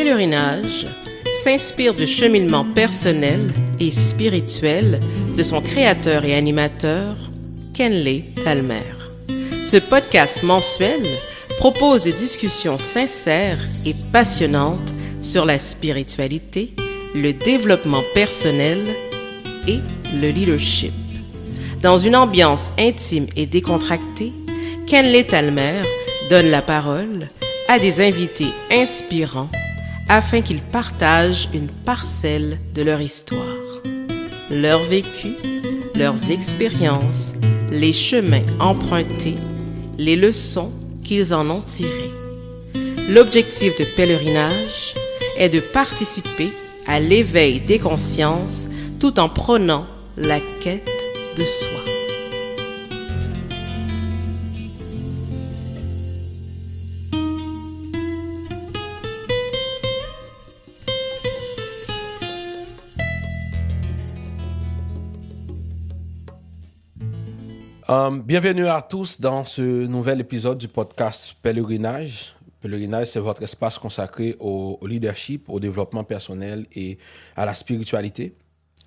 pèlerinage s'inspire du cheminement personnel et spirituel de son créateur et animateur, Kenley Thalmer. Ce podcast mensuel propose des discussions sincères et passionnantes sur la spiritualité, le développement personnel et le leadership. Dans une ambiance intime et décontractée, Kenley Thalmer donne la parole à des invités inspirants afin qu'ils partagent une parcelle de leur histoire, leur vécu, leurs expériences, les chemins empruntés, les leçons qu'ils en ont tirées. L'objectif de pèlerinage est de participer à l'éveil des consciences tout en prônant la quête de soi. Bienvenue à tous dans ce nouvel épisode du podcast Pèlerinage. Pèlerinage, c'est votre espace consacré au leadership, au développement personnel et à la spiritualité.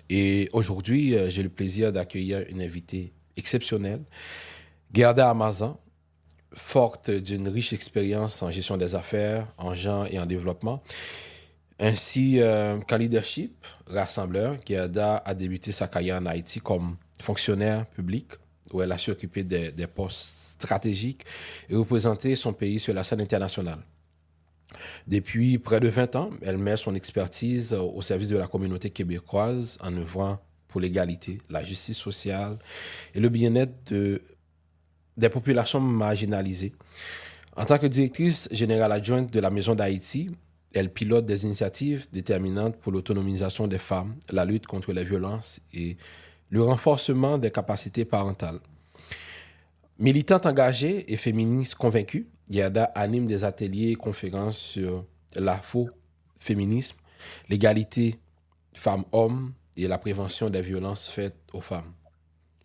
Et aujourd'hui, j'ai le plaisir d'accueillir une invitée exceptionnelle, Gerda Amazan, forte d'une riche expérience en gestion des affaires, en gens et en développement. Ainsi qu'en leadership, rassembleur, Gerda a débuté sa carrière en Haïti comme fonctionnaire public, où elle a su occuper des postes stratégiques et représenter son pays sur la scène internationale. Depuis près de 20 ans, elle met son expertise au service de la communauté québécoise en œuvrant pour l'égalité, la justice sociale et le bien-être des populations marginalisées. En tant que directrice générale adjointe de la Maison d'Haïti, elle pilote des initiatives déterminantes pour l'autonomisation des femmes, la lutte contre les violences et le renforcement des capacités parentales. Militante engagée et féministe convaincue, Gerda anime des ateliers et conférences sur l'afroféminisme, l'égalité femmes-hommes et la prévention des violences faites aux femmes.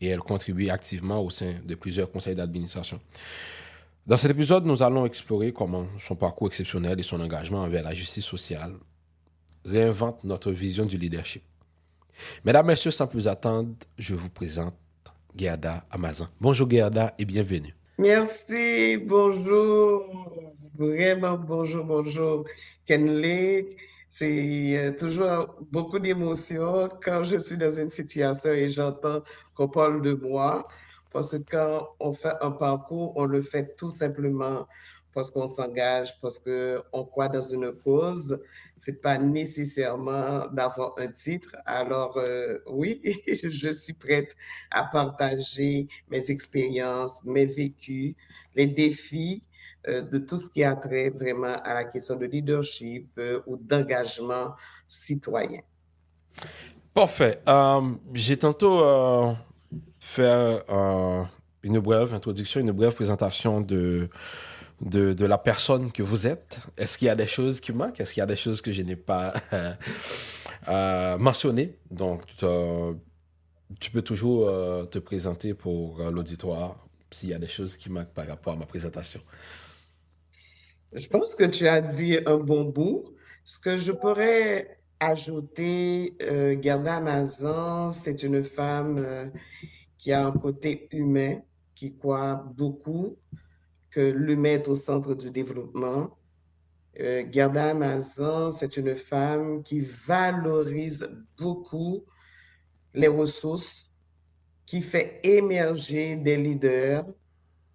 Et elle contribue activement au sein de plusieurs conseils d'administration. Dans cet épisode, nous allons explorer comment son parcours exceptionnel et son engagement envers la justice sociale réinventent notre vision du leadership. Mesdames, Messieurs, sans plus attendre, je vous présente Gerda Amazan. Bonjour Gerda et bienvenue. Merci, bonjour, vraiment bonjour, Kenley. C'est toujours beaucoup d'émotions quand je suis dans une situation et j'entends qu'on parle de moi, parce que quand on fait un parcours, on le fait tout simplement parce qu'on s'engage, parce qu'on croit dans une cause. C'est pas nécessairement d'avoir un titre. Alors, oui, je suis prête à partager mes expériences, mes vécus, les défis de tout ce qui a trait vraiment à la question de leadership ou d'engagement citoyen. Parfait. J'ai tantôt fait une brève introduction, une brève présentation de la personne que vous êtes. Est-ce qu'il y a des choses qui manquent? Est-ce qu'il y a des choses que je n'ai pas mentionnées? Donc, tu peux toujours te présenter pour l'auditoire s'il y a des choses qui manquent par rapport à ma présentation. Je pense que tu as dit un bon bout. Ce que je pourrais ajouter, Gerda Amazan, c'est une femme qui a un côté humain, qui croit beaucoup que l'humain est au centre du développement. Gerda Amazan, c'est une femme qui valorise beaucoup les ressources, qui fait émerger des leaders.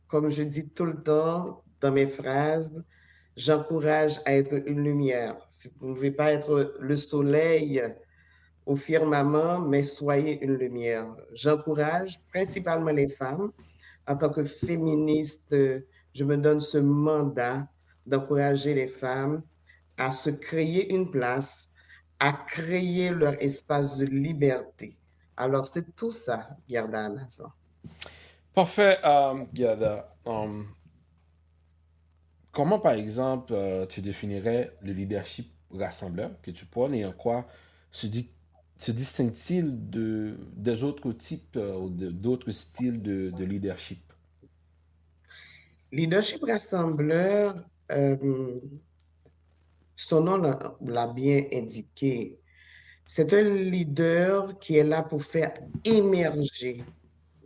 Comme je dis tout le temps dans mes phrases, j'encourage à être une lumière. Si vous ne pouvez pas être le soleil au firmament, mais soyez une lumière. J'encourage principalement les femmes. En tant que féministe, je me donne ce mandat d'encourager les femmes à se créer une place, à créer leur espace de liberté. Alors, c'est tout ça, Gerda Amazan. Parfait, Gerda. Comment, par exemple, tu définirais le leadership rassembleur que tu prônes et en quoi se, se distingue-t-il des autres types ou d'autres styles de leadership? Leadership rassembleur, Son nom l'a bien indiqué. C'est un leader qui est là pour faire émerger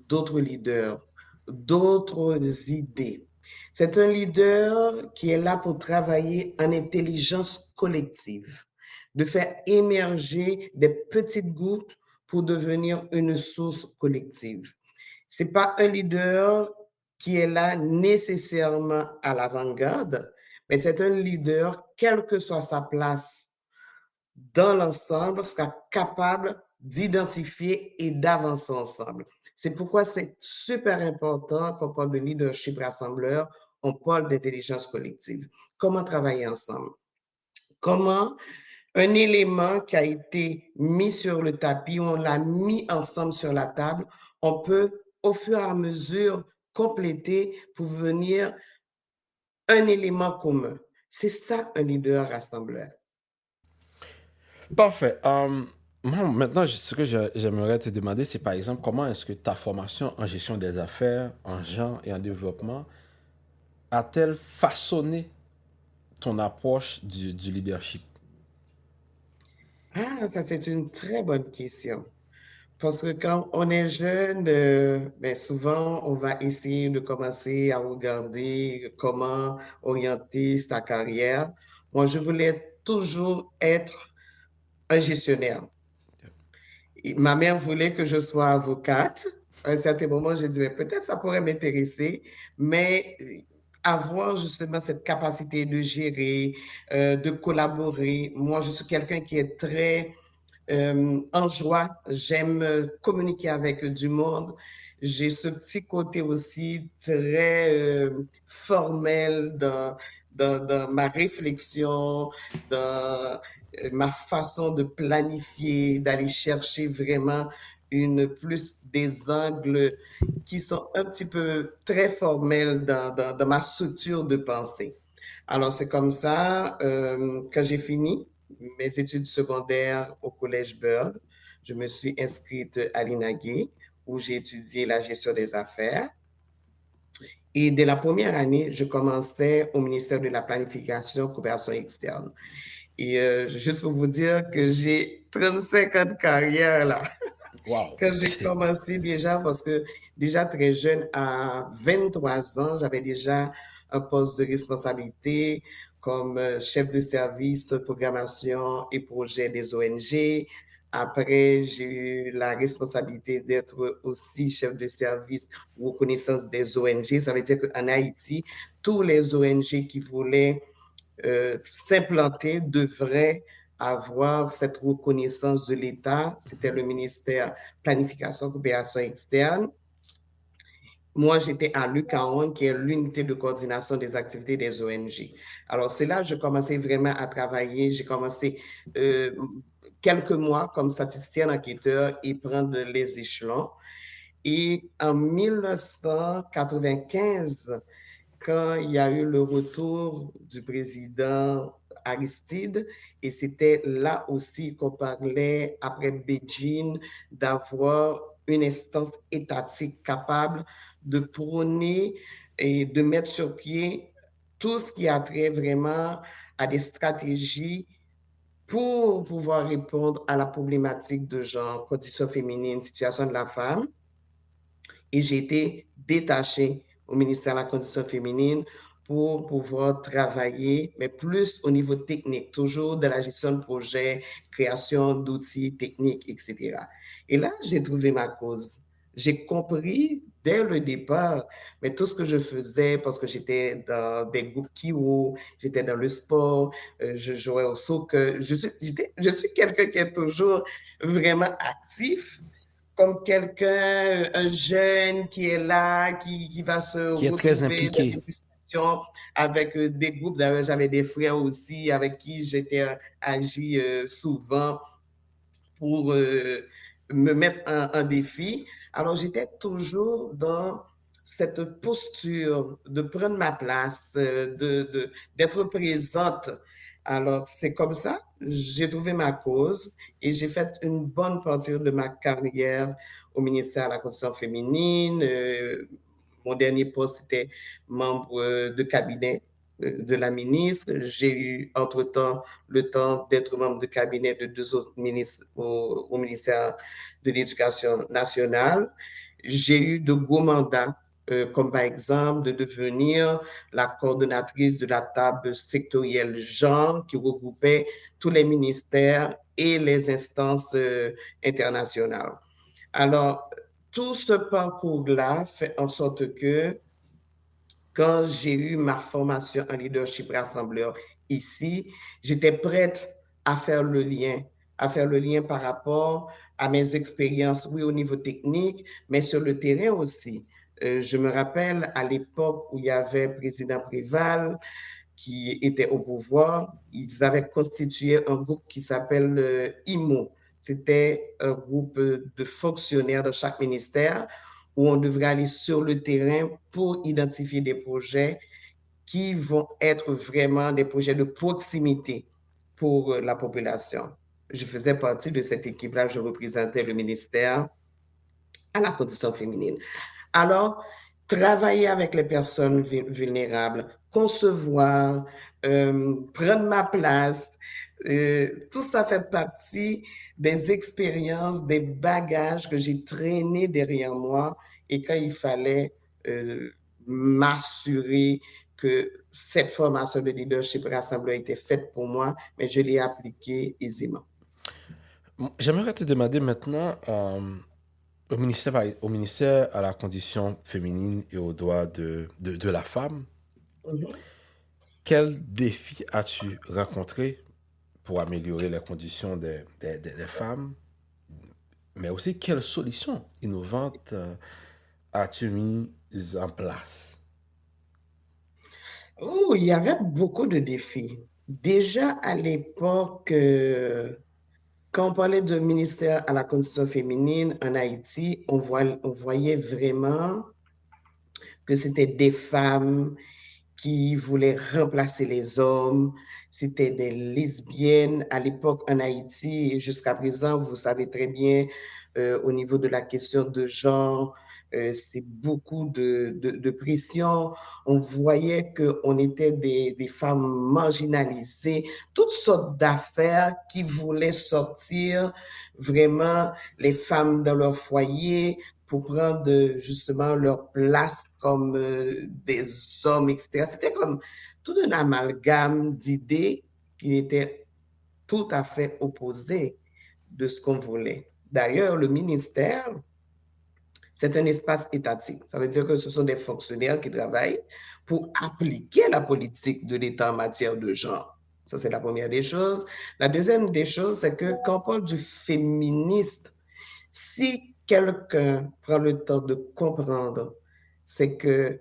d'autres leaders, d'autres idées. C'est un leader qui est là pour travailler en intelligence collective, de faire émerger des petites gouttes pour devenir une source collective. C'est pas un leader qui est là nécessairement à l'avant-garde, mais c'est un leader, quelle que soit sa place dans l'ensemble, sera capable d'identifier et d'avancer ensemble. C'est pourquoi c'est super important qu'on parle de leadership rassembleur, on parle d'intelligence collective. Comment travailler ensemble? Comment un élément qui a été mis sur le tapis, on l'a mis ensemble sur la table, on peut au fur et à mesure compléter pour venir un élément commun. C'est ça un leader rassembleur. Parfait. Moi, maintenant, ce que j'aimerais te demander, c'est par exemple, comment est-ce que ta formation en gestion des affaires, en genre et en développement a-t-elle façonné ton approche du leadership? Ah, ça c'est une très bonne question. Parce que quand on est jeune, ben souvent, on va essayer de commencer à regarder comment orienter sa carrière. Moi, je voulais toujours être un gestionnaire. Et ma mère voulait que je sois avocate. À un certain moment, j'ai dit, mais peut-être ça pourrait m'intéresser, mais avoir justement cette capacité de gérer, de collaborer. Moi, je suis quelqu'un qui est très en joie. J'aime communiquer avec du monde. J'ai ce petit côté aussi très formel dans ma réflexion, dans ma façon de planifier, d'aller chercher vraiment plus des angles qui sont un petit peu très formels dans ma structure de pensée. Alors, c'est comme ça que j'ai fini mes études secondaires au Collège Bird. Je me suis inscrite à l'INAGUE où j'ai étudié la gestion des affaires. Et dès la première année, je commençais au ministère de la Planification, Coopération externe. Et juste pour vous dire que j'ai 35 ans de carrière là. Wow. Quand j'ai commencé déjà, parce que déjà très jeune, à 23 ans, j'avais déjà un poste de responsabilité comme chef de service programmation et projet des ONG. Après, j'ai eu la responsabilité d'être aussi chef de service reconnaissance des ONG. Ça veut dire qu'en Haïti, tous les ONG qui voulaient s'implanter devraient avoir cette reconnaissance de l'État. C'était le ministère Planification, Coopération externe. Moi, j'étais à l'UCAON, qui est l'unité de coordination des activités des ONG. Alors, c'est là que je commençais vraiment à travailler. J'ai commencé quelques mois comme statisticienne enquêteur et prendre les échelons. Et en 1995, quand il y a eu le retour du président Aristide, et c'était là aussi qu'on parlait, après Beijing, d'avoir une instance étatique capable de prôner et de mettre sur pied tout ce qui a trait vraiment à des stratégies pour pouvoir répondre à la problématique de genre, condition féminine, situation de la femme. Et j'ai été détachée au ministère de la Condition féminine pour pouvoir travailler, mais plus au niveau technique, toujours de la gestion de projet, création d'outils techniques, etc. Et là, j'ai trouvé ma cause. J'ai compris dès le départ, mais tout ce que je faisais, parce que j'étais dans des groupes Kiwo, j'étais dans le sport, je jouais au soccer, je suis quelqu'un qui est toujours vraiment actif, comme quelqu'un, un jeune qui est là, qui va se Qui est très retrouver dans des impliqué. discussions avec des groupes. D'ailleurs, j'avais des frères aussi avec qui j'étais agi souvent pour me mettre en défi. Alors, j'étais toujours dans cette posture de prendre ma place, d'être présente. Alors, c'est comme ça, j'ai trouvé ma cause et j'ai fait une bonne partie de ma carrière au ministère de la Condition féminine. Mon dernier poste, c'était membre de cabinet de la ministre. J'ai eu, entre-temps, le temps d'être membre de cabinet de 2 autres ministres au ministère de l'Éducation nationale. J'ai eu de gros mandats, comme par exemple de devenir la coordonnatrice de la table sectorielle genre qui regroupait tous les ministères et les instances internationales. Alors, tout ce parcours-là fait en sorte que quand j'ai eu ma formation en leadership rassembleur ici, j'étais prête à faire le lien par rapport à mes expériences, oui, au niveau technique, mais sur le terrain aussi. Je me rappelle à l'époque où il y avait président Préval qui était au pouvoir, ils avaient constitué un groupe qui s'appelle IMO. C'était un groupe de fonctionnaires de chaque ministère où on devrait aller sur le terrain pour identifier des projets qui vont être vraiment des projets de proximité pour la population. Je faisais partie de cette équipe-là, je représentais le ministère à la condition féminine. Alors, travailler avec les personnes vulnérables, concevoir, prendre ma place, tout ça fait partie des expériences, des bagages que j'ai traînés derrière moi et quand il fallait m'assurer que cette formation de leadership rassembleur était faite pour moi, mais je l'ai appliquée aisément. J'aimerais te demander maintenant, au ministère à la condition féminine et aux droits de la femme, Mhm. quels défis as-tu rencontrés pour améliorer les conditions des femmes, mais aussi quelles solutions innovantes as-tu mises en place? Oh, il y avait beaucoup de défis. Déjà à l'époque, quand on parlait de ministère à la condition féminine en Haïti, on voyait vraiment que c'était des femmes qui voulaient remplacer les hommes. C'était des lesbiennes à l'époque en Haïti et jusqu'à présent, vous savez très bien, au niveau de la question de genre, c'est beaucoup de pression. On voyait qu'on était des femmes marginalisées, toutes sortes d'affaires qui voulaient sortir vraiment les femmes dans leur foyer pour prendre justement leur place comme des hommes, etc. C'était comme tout un amalgame d'idées qui étaient tout à fait opposées de ce qu'on voulait. D'ailleurs, le ministère, c'est un espace étatique. Ça veut dire que ce sont des fonctionnaires qui travaillent pour appliquer la politique de l'État en matière de genre. Ça, c'est la première des choses. La deuxième des choses, c'est que quand on parle du féministe, si quelqu'un prend le temps de comprendre, c'est que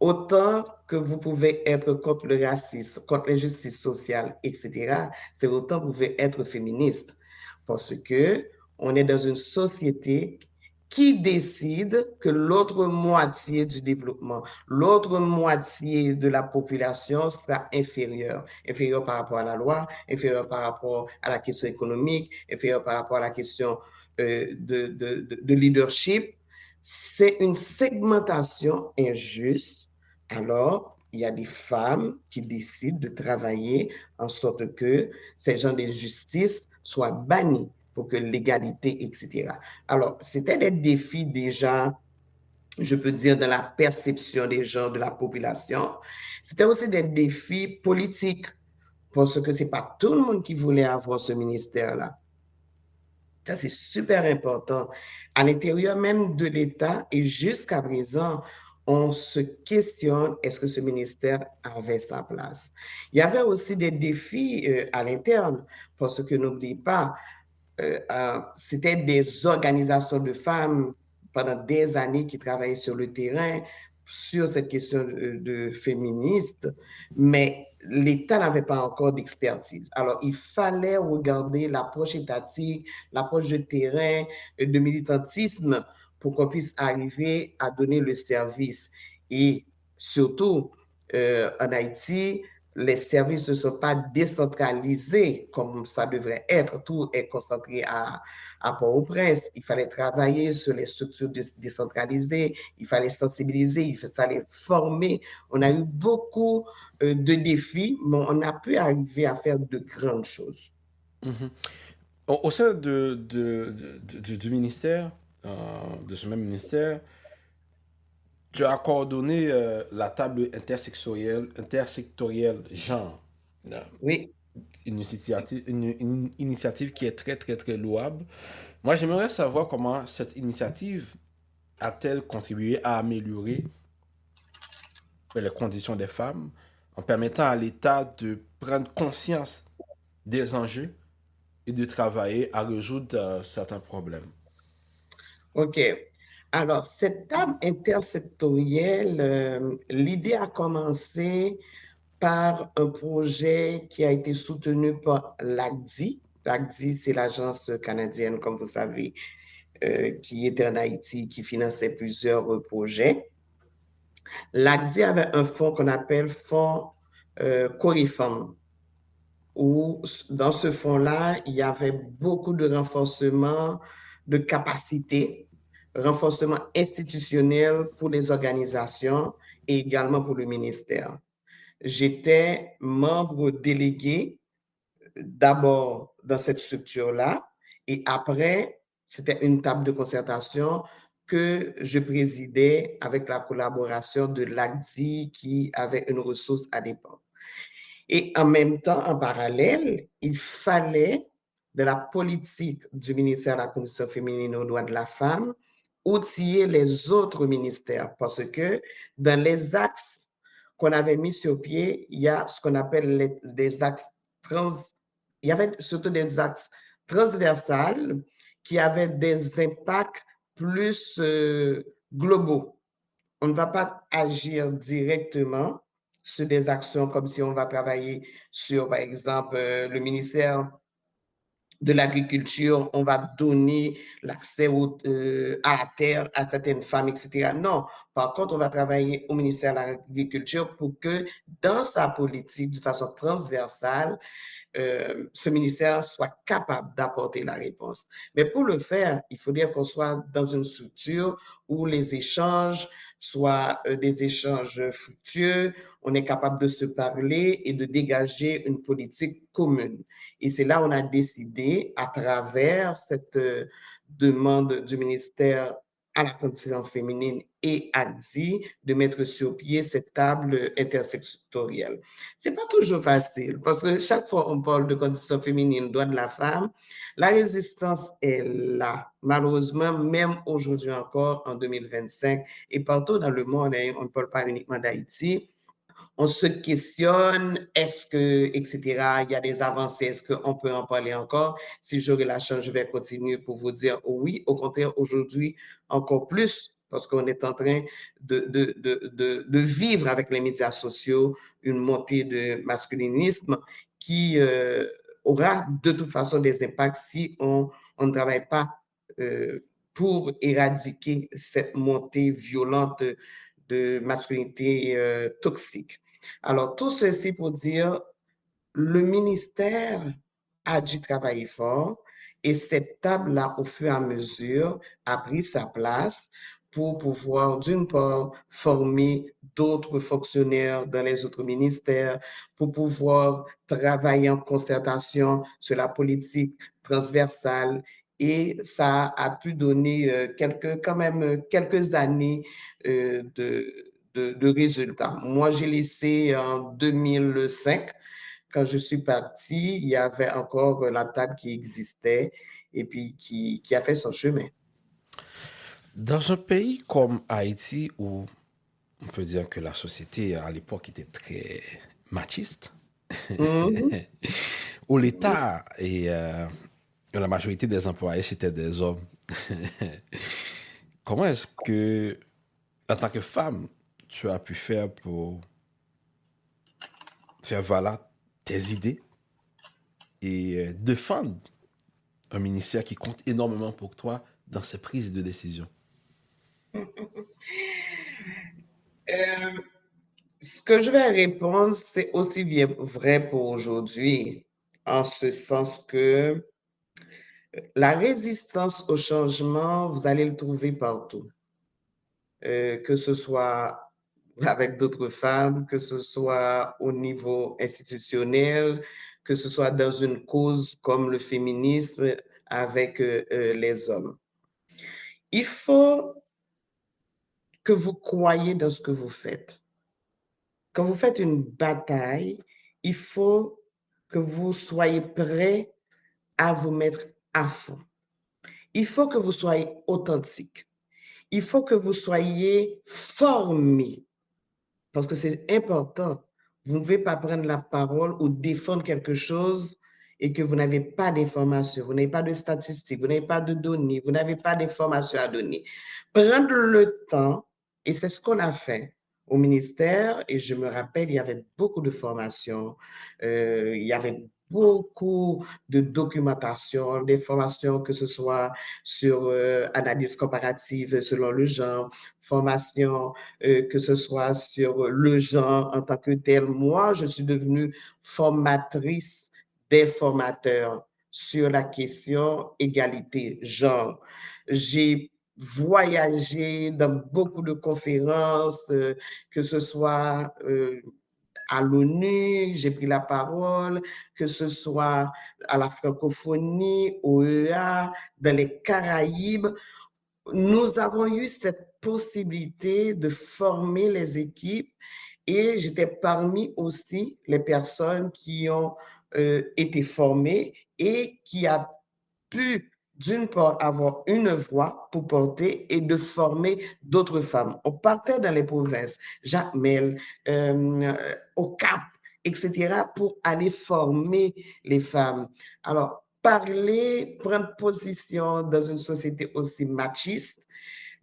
autant que vous pouvez être contre le racisme, contre l'injustice sociale, etc., c'est autant que vous pouvez être féministe. Parce que on est dans une société qui décide que l'autre moitié du développement, l'autre moitié de la population sera inférieure. Inférieure par rapport à la loi, inférieure par rapport à la question économique, inférieure par rapport à la question de leadership. C'est une segmentation injuste. Alors, il y a des femmes qui décident de travailler en sorte que ces gens d'injustice soient bannis pour que l'égalité, etc. Alors, c'était des défis déjà, je peux dire, dans la perception des gens, de la population. C'était aussi des défis politiques, parce que ce n'est pas tout le monde qui voulait avoir ce ministère-là. Ça, c'est super important. À l'intérieur même de l'État et jusqu'à présent, on se questionne, est-ce que ce ministère avait sa place? Il y avait aussi des défis à l'interne, parce que n'oubliez pas, c'était des organisations de femmes pendant des années qui travaillaient sur le terrain sur cette question de féministe, mais l'État n'avait pas encore d'expertise. Alors, il fallait regarder l'approche étatique, l'approche de terrain, de militantisme pour qu'on puisse arriver à donner le service. Et surtout, en Haïti, les services ne sont pas décentralisés comme ça devrait être. Tout est concentré à Port-au-Prince. Il fallait travailler sur les structures décentralisées, il fallait sensibiliser, il fallait former. On a eu beaucoup de défis, mais on a pu arriver à faire de grandes choses. Mhm. Au sein du ministère, de ce même ministère, tu as coordonné la table intersectorielle genre. Euh, Oui. une initiative qui est très, très, très louable. Moi, j'aimerais savoir comment cette initiative a-t-elle contribué à améliorer les conditions des femmes en permettant à l'État de prendre conscience des enjeux et de travailler à résoudre certains problèmes. OK. Alors, cette table intersectorielle, l'idée a commencé par un projet qui a été soutenu par l'ACDI. L'ACDI, c'est l'agence canadienne, comme vous savez, qui était en Haïti, qui finançait plusieurs projets. L'ACDI avait un fonds qu'on appelle Fonds Corifam, où dans ce fonds-là, il y avait beaucoup de renforcement de capacités, renforcement institutionnel pour les organisations et également pour le ministère. J'étais membre délégué d'abord dans cette structure-là et après, c'était une table de concertation que je présidais avec la collaboration de l'ACDI qui avait une ressource à l'époque. Et en même temps, en parallèle, il fallait de la politique du ministère de la Condition féminine et aux droits de la femme outiller les autres ministères parce que dans les axes qu'on avait mis sur pied, il y a ce qu'on appelle des axes il y avait surtout des axes transversales qui avaient des impacts plus globaux. On ne va pas agir directement sur des actions comme si on va travailler sur, par exemple, le ministère de l'agriculture, on va donner l'accès à la terre à certaines femmes, etc. Non, par contre, on va travailler au ministère de l'Agriculture pour que dans sa politique, de façon transversale, ce ministère soit capable d'apporter la réponse. Mais pour le faire, il faudrait qu'on soit dans une structure où les échanges soient des échanges fructueux, on est capable de se parler et de dégager une politique commune. Et c'est là où on a décidé, à travers cette demande du ministère à la condition féminine et ACDI, de mettre sur pied cette table intersectorielle. C'est pas toujours facile parce que chaque fois on parle de condition féminine, droits de la femme, la résistance est là. Malheureusement, même aujourd'hui encore, en 2025, et partout dans le monde, on ne parle pas uniquement d'Haïti, on se questionne, est-ce que, etc., il y a des avancées, est-ce qu'on peut en parler encore? Si j'aurai la chance, je vais continuer pour vous dire oui. Au contraire, aujourd'hui, encore plus, parce qu'on est en train de vivre avec les médias sociaux une montée de masculinisme qui aura de toute façon des impacts si on ne travaille pas pour éradiquer cette montée violente de masculinité toxique. Alors, tout ceci pour dire, le ministère a dû travailler fort et cette table-là, au fur et à mesure, a pris sa place pour pouvoir, d'une part, former d'autres fonctionnaires dans les autres ministères, pour pouvoir travailler en concertation sur la politique transversale. Et ça a pu donner quand même quelques années de résultats. Moi, j'ai laissé en 2005. Quand je suis partie, il y avait encore la table qui existait et puis qui a fait son chemin. Dans un pays comme Haïti, où on peut dire que la société à l'époque était très machiste, Mhm. où l'État et la majorité des employés, c'était des hommes. Comment est-ce que, en tant que femme, tu as pu faire pour faire valoir tes idées et défendre un ministère qui compte énormément pour toi dans ses prises de décision? Euh, Ce que je vais répondre, c'est aussi bien vrai pour aujourd'hui, en ce sens que la résistance au changement, vous allez le trouver partout. Que ce soit avec d'autres femmes, que ce soit au niveau institutionnel, que ce soit dans une cause comme le féminisme avec les hommes. Il faut que vous croyiez dans ce que vous faites. Quand vous faites une bataille, il faut que vous soyez prêt à vous mettre à fond. Il faut que vous soyez authentique. Il faut que vous soyez formé, parce que c'est important. Vous ne pouvez pas prendre la parole ou défendre quelque chose et que vous n'avez pas d'informations, vous n'avez pas de statistiques, vous n'avez pas de données, vous n'avez pas d'informations à donner. Prendre le temps, et c'est ce qu'on a fait au ministère, et je me rappelle, il y avait beaucoup de formations, il y avait beaucoup de documentation, des formations, que ce soit sur analyse comparative selon le genre, formation que ce soit sur le genre en tant que tel. Moi, je suis devenue formatrice des formateurs sur la question égalité genre. J'ai voyagé dans beaucoup de conférences, que ce soit à l'ONU, j'ai pris la parole, que ce soit à la francophonie, au EA, dans les Caraïbes. Nous avons eu cette possibilité de former les équipes et j'étais parmi aussi les personnes qui ont été formées et qui a pu, d'une part, avoir une voix pour porter et de former d'autres femmes. On partait dans les provinces, Jacmel, au Cap, etc., pour aller former les femmes. Alors, parler, prendre position dans une société aussi machiste,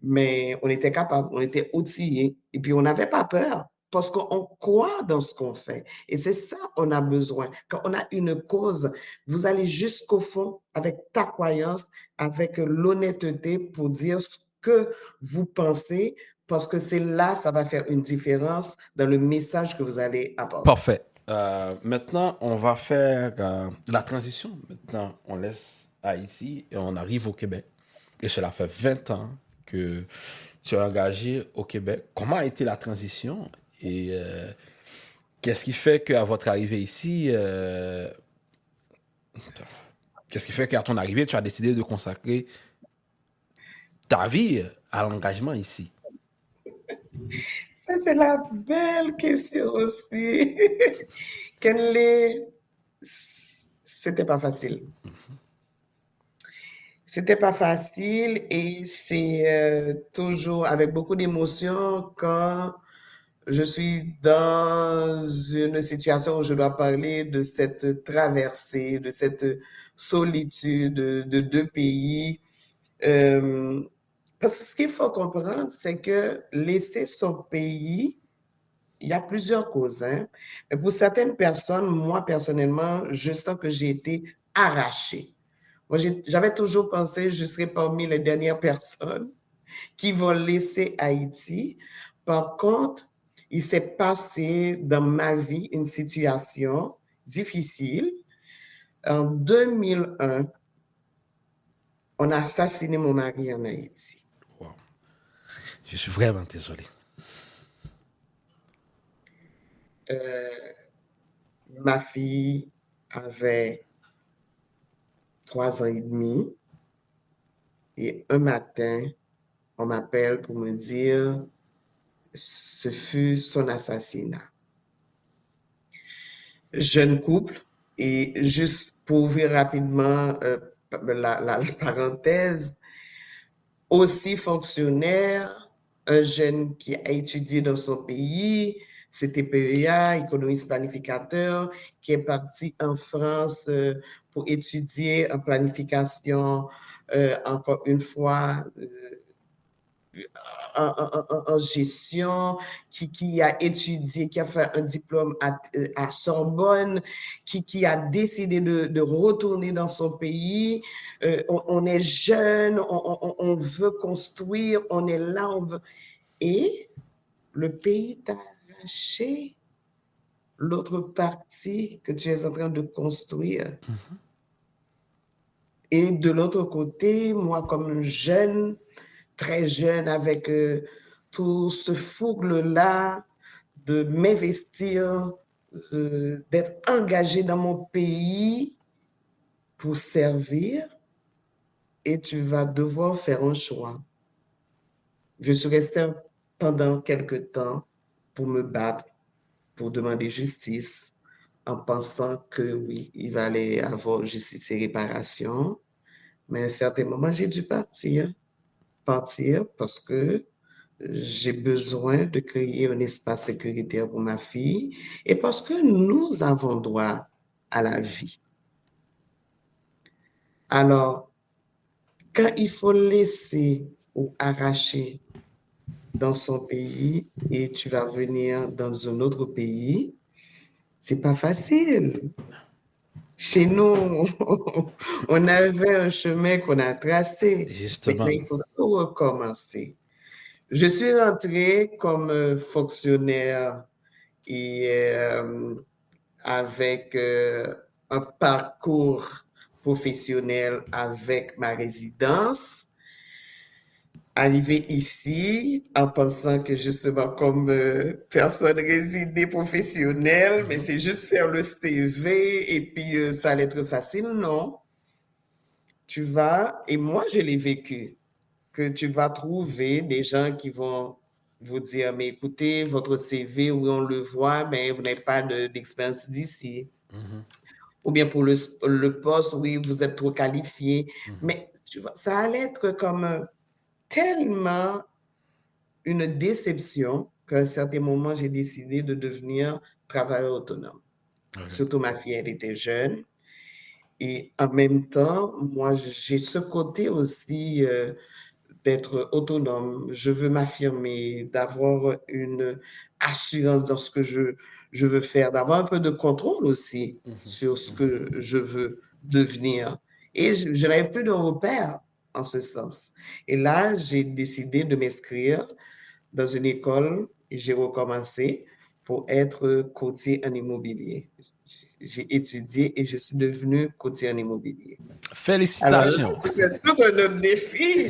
mais on était capable, on était outillés et puis on n'avait pas peur parce qu'on croit dans ce qu'on fait. Et c'est ça qu'on a besoin. Quand on a une cause, vous allez jusqu'au fond avec ta croyance, avec l'honnêteté pour dire ce que vous pensez, parce que c'est là, ça va faire une différence dans le message que vous allez apporter. Parfait. Maintenant, on va faire la transition. Maintenant, on laisse Haïti et on arrive au Québec. Et cela fait 20 ans que tu es engagé au Québec. Comment a été la transition et qu'est-ce qui fait qu'à votre arrivée ici, qu'est-ce qui fait qu'à ton arrivée, tu as décidé de consacrer ta vie à l'engagement ici? Ça, c'est la belle question aussi. Kenley, c'était pas facile. C'était pas facile et c'est toujours avec beaucoup d'émotion quand je suis dans une situation où je dois parler de cette traversée, de cette solitude de deux pays. Euh, Parce que ce qu'il faut comprendre, c'est que laisser son pays, il y a plusieurs causes, hein. Mais pour certaines personnes, moi personnellement, je sens que j'ai été arrachée. Moi, j'avais toujours pensé que je serais parmi les dernières personnes qui vont laisser Haïti. Par contre, il s'est passé dans ma vie une situation difficile. En 2001, on a assassiné mon mari en Haïti. Wow. Je suis vraiment désolé. Ma fille avait 3 ans et demi et un matin, on m'appelle pour me dire ce fut son assassinat. Jeune couple, et juste pour ouvrir rapidement la parenthèse, aussi fonctionnaire, un jeune qui a étudié dans son pays, c'était PEA, économiste planificateur, qui est parti en France pour étudier en planification, encore une fois, en gestion, qui a étudié, qui a fait un diplôme à Sorbonne, qui a décidé de retourner dans son pays. On est jeune, on veut construire, on est là, on veut... Et le pays t'a lâcher l'autre partie que tu es en train de construire. Et de l'autre côté, moi, comme jeune, très jeune, avec tout ce fougue-là de m'investir, d'être engagé dans mon pays pour servir, et tu vas devoir faire un choix. Je suis resté pendant quelque temps pour me battre, pour demander justice, en pensant que oui, il va aller avoir justice et réparation. Mais à un certain moment, j'ai dû partir. Partir parce que j'ai besoin de créer un espace sécuritaire pour ma fille et parce que nous avons droit à la vie. Alors, quand il faut laisser ou arracher dans son pays et tu vas venir dans un autre pays, c'est pas facile. Chez nous, on avait un chemin qu'on a tracé. Justement. Maintenant, il faut tout recommencer. Je suis rentrée comme fonctionnaire et avec un parcours professionnel avec ma résidence. Arrivé ici en pensant que justement comme personne résidée professionnelle, mais c'est juste faire le CV et puis ça allait être facile. Non, tu vas, et moi je l'ai vécu, que tu vas trouver des gens qui vont vous dire, mais écoutez, votre CV, oui, on le voit, mais vous n'avez pas d'expérience d'ici. Ou bien pour le poste, oui, vous êtes trop qualifié. Mais tu vois, ça allait être comme tellement une déception qu'à un certain moment, j'ai décidé de devenir travailleur autonome. Okay. Surtout ma fille, elle était jeune. Et en même temps, moi, j'ai ce côté aussi d'être autonome. Je veux m'affirmer, d'avoir une assurance dans ce que je veux faire, d'avoir un peu de contrôle aussi sur ce que je veux devenir. Et je n'avais plus de repères en ce sens. Et là, j'ai décidé de m'inscrire dans une école et j'ai recommencé pour être courtier en immobilier. J'ai étudié et je suis devenu courtier en immobilier. Félicitations. Alors, c'était tout un autre défi.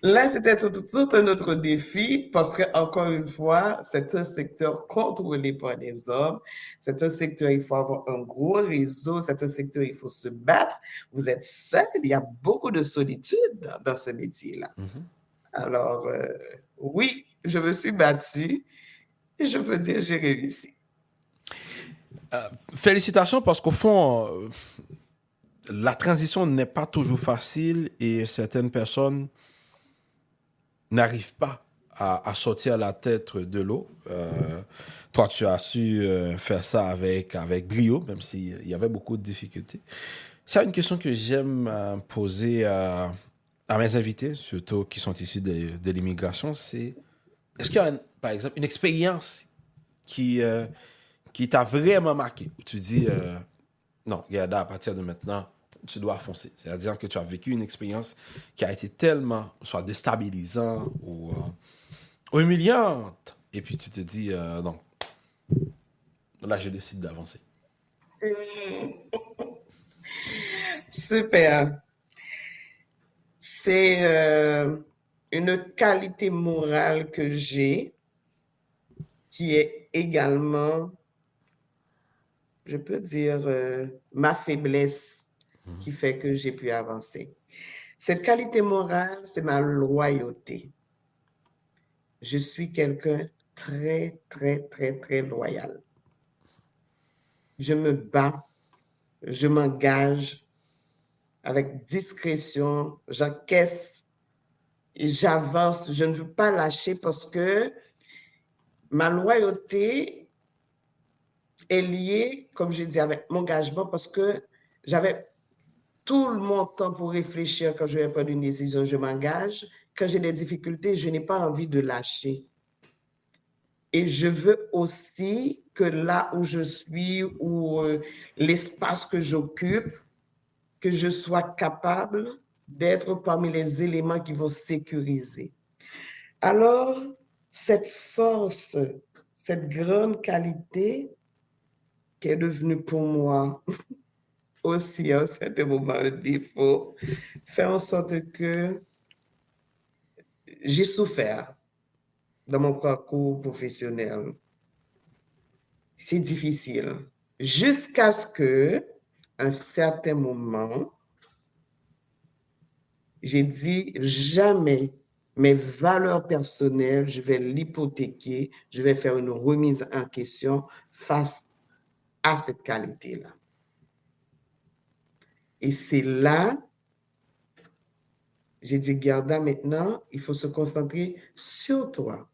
Là, c'était tout un autre défi parce que, encore une fois, c'est un secteur contrôlé par les hommes. C'est un secteur, il faut avoir un gros réseau. C'est un secteur, il faut se battre. Vous êtes seul. Il y a beaucoup de solitude dans ce métier-là. Alors, oui, je me suis battue et je peux dire j'ai réussi. Félicitations parce qu'au fond, la transition n'est pas toujours facile et certaines personnes n'arrivent pas à sortir la tête de l'eau. Toi, tu as su faire ça avec brio, même s'il y avait beaucoup de difficultés. C'est une question que j'aime poser à mes invités, surtout qui sont issus de l'immigration, c'est est-ce qu'il y a, par exemple, une expérience qui t'a vraiment marqué, où tu dis, non, regarde, à partir de maintenant, tu dois foncer. C'est-à-dire que tu as vécu une expérience qui a été tellement, soit déstabilisante ou humiliante, et puis tu te dis, non, là, je décide d'avancer. Super. C'est une qualité morale que j'ai qui est également, je peux dire, ma faiblesse qui fait que j'ai pu avancer. Cette qualité morale, c'est ma loyauté. Je suis quelqu'un très, très, très, très loyal. Je me bats, je m'engage avec discrétion, j'encaisse et j'avance. Je ne veux pas lâcher parce que ma loyauté est liée, comme je dis, avec mon engagement parce que j'avais tout mon temps pour réfléchir quand je vais prendre une décision, je m'engage. Quand j'ai des difficultés, je n'ai pas envie de lâcher. Et je veux aussi que là où je suis, ou l'espace que j'occupe, que je sois capable d'être parmi les éléments qui vont sécuriser. Alors, cette force, cette grande qualité qui est devenue pour moi aussi à un certain moment un défaut, fait en sorte que j'ai souffert dans mon parcours professionnel. C'est difficile. Jusqu'à ce que, un certain moment, j'ai dit jamais mes valeurs personnelles, je vais l'hypothéquer, je vais faire une remise en question face à cette qualité-là. Et c'est là, j'ai dit, Gerda, maintenant, il faut se concentrer sur toi.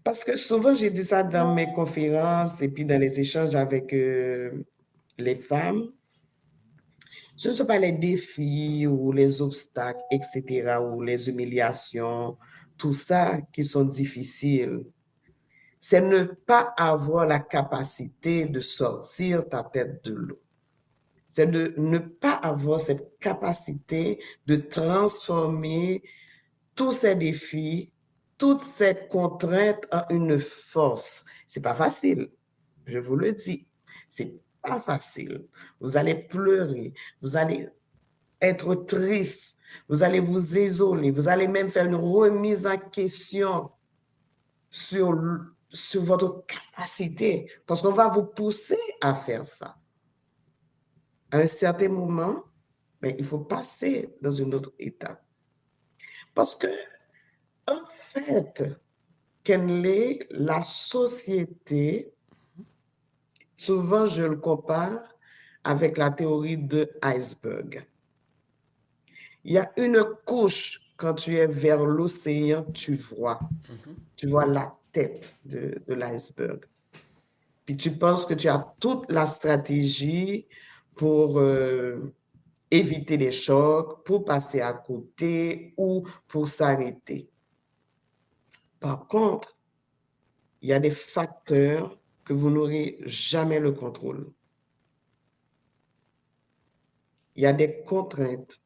Parce que souvent, j'ai dit ça dans mes conférences et puis dans les échanges avec les femmes. Ce ne sont pas les défis ou les obstacles, etc., ou les humiliations, tout ça qui sont difficiles. C'est ne pas avoir la capacité de sortir ta tête de l'eau. C'est de ne pas avoir cette capacité de transformer tous ces défis, toutes ces contraintes en une force. C'est pas facile, je vous le dis. C'est pas facile. Vous allez pleurer, vous allez être triste, vous allez vous isoler, vous allez même faire une remise en question sur votre capacité, parce qu'on va vous pousser à faire ça. À un certain moment, mais il faut passer dans une autre étape. Parce que, en fait, Kenley, la société, souvent je le compare avec la théorie de l'iceberg. Il y a une couche, quand tu es vers l'océan, tu vois la tête de l'iceberg. Puis tu penses que tu as toute la stratégie pour éviter les chocs, pour passer à côté ou pour s'arrêter. Par contre, il y a des facteurs que vous n'aurez jamais le contrôle. Il y a des contraintes,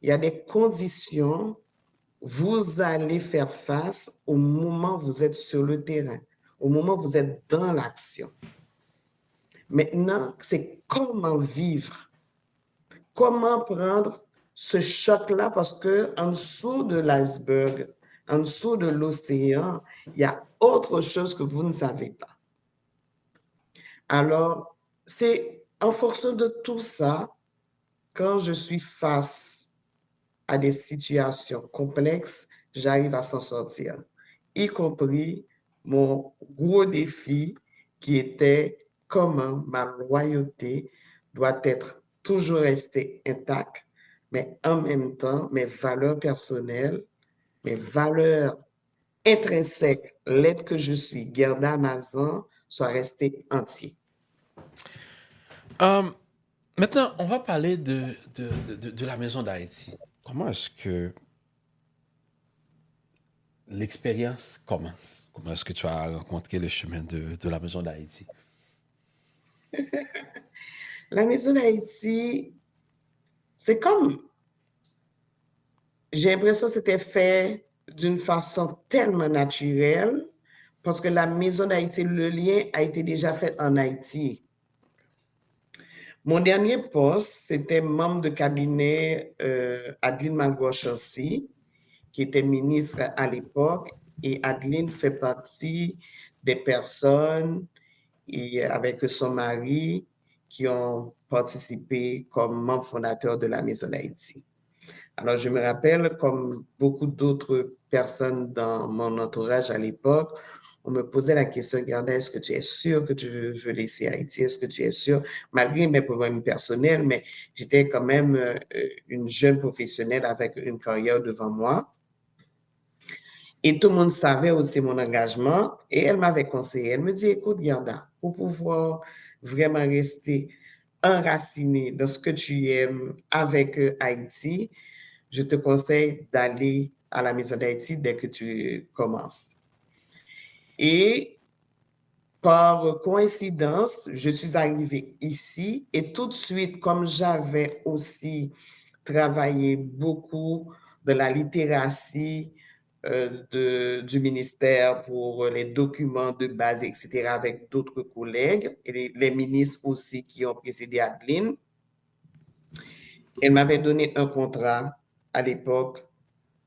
il y a des conditions. Vous allez faire face au moment où vous êtes sur le terrain, au moment où vous êtes dans l'action. Maintenant, c'est comment vivre, comment prendre ce choc-là, parce qu'en dessous de l'iceberg, en dessous de l'océan, il y a autre chose que vous ne savez pas. Alors, c'est en fonction de tout ça, quand je suis face à des situations complexes, j'arrive à s'en sortir, y compris mon gros défi qui était comment ma loyauté doit être toujours restée intacte, mais en même temps, mes valeurs personnelles, mes valeurs intrinsèques, l'être que je suis, Gerda Amazon, soient restées entières. Maintenant, on va parler de la Maison d'Haïti. Comment est-ce que l'expérience commence? Comment est-ce que tu as rencontré le chemin de la Maison d'Haïti? La Maison d'Haïti, c'est comme, j'ai l'impression que c'était fait d'une façon tellement naturelle, parce que la Maison d'Haïti, le lien a été déjà fait en Haïti. Mon dernier poste, c'était membre de cabinet Adeline Magouache-Chancy, qui était ministre à l'époque, et Adeline fait partie des personnes et avec son mari qui ont participé comme membre fondateur de la Maison d'Haïti. Alors, je me rappelle, comme beaucoup d'autres personnes dans mon entourage à l'époque, on me posait la question, Gerda, est-ce que tu es sûre que tu veux laisser Haïti? Est-ce que tu es sûre? Malgré mes problèmes personnels, mais j'étais quand même une jeune professionnelle avec une carrière devant moi. Et tout le monde savait aussi mon engagement. Et elle m'avait conseillé, elle me dit, écoute, Gerda, pour pouvoir vraiment rester enraciné dans ce que tu aimes avec Haïti, je te conseille d'aller à la Maison d'Haïti dès que tu commences. Et par coïncidence, je suis arrivée ici et tout de suite, comme j'avais aussi travaillé beaucoup de la littératie du ministère pour les documents de base, etc., avec d'autres collègues et les ministres aussi qui ont précédé Adeline. Elle m'avait donné un contrat à l'époque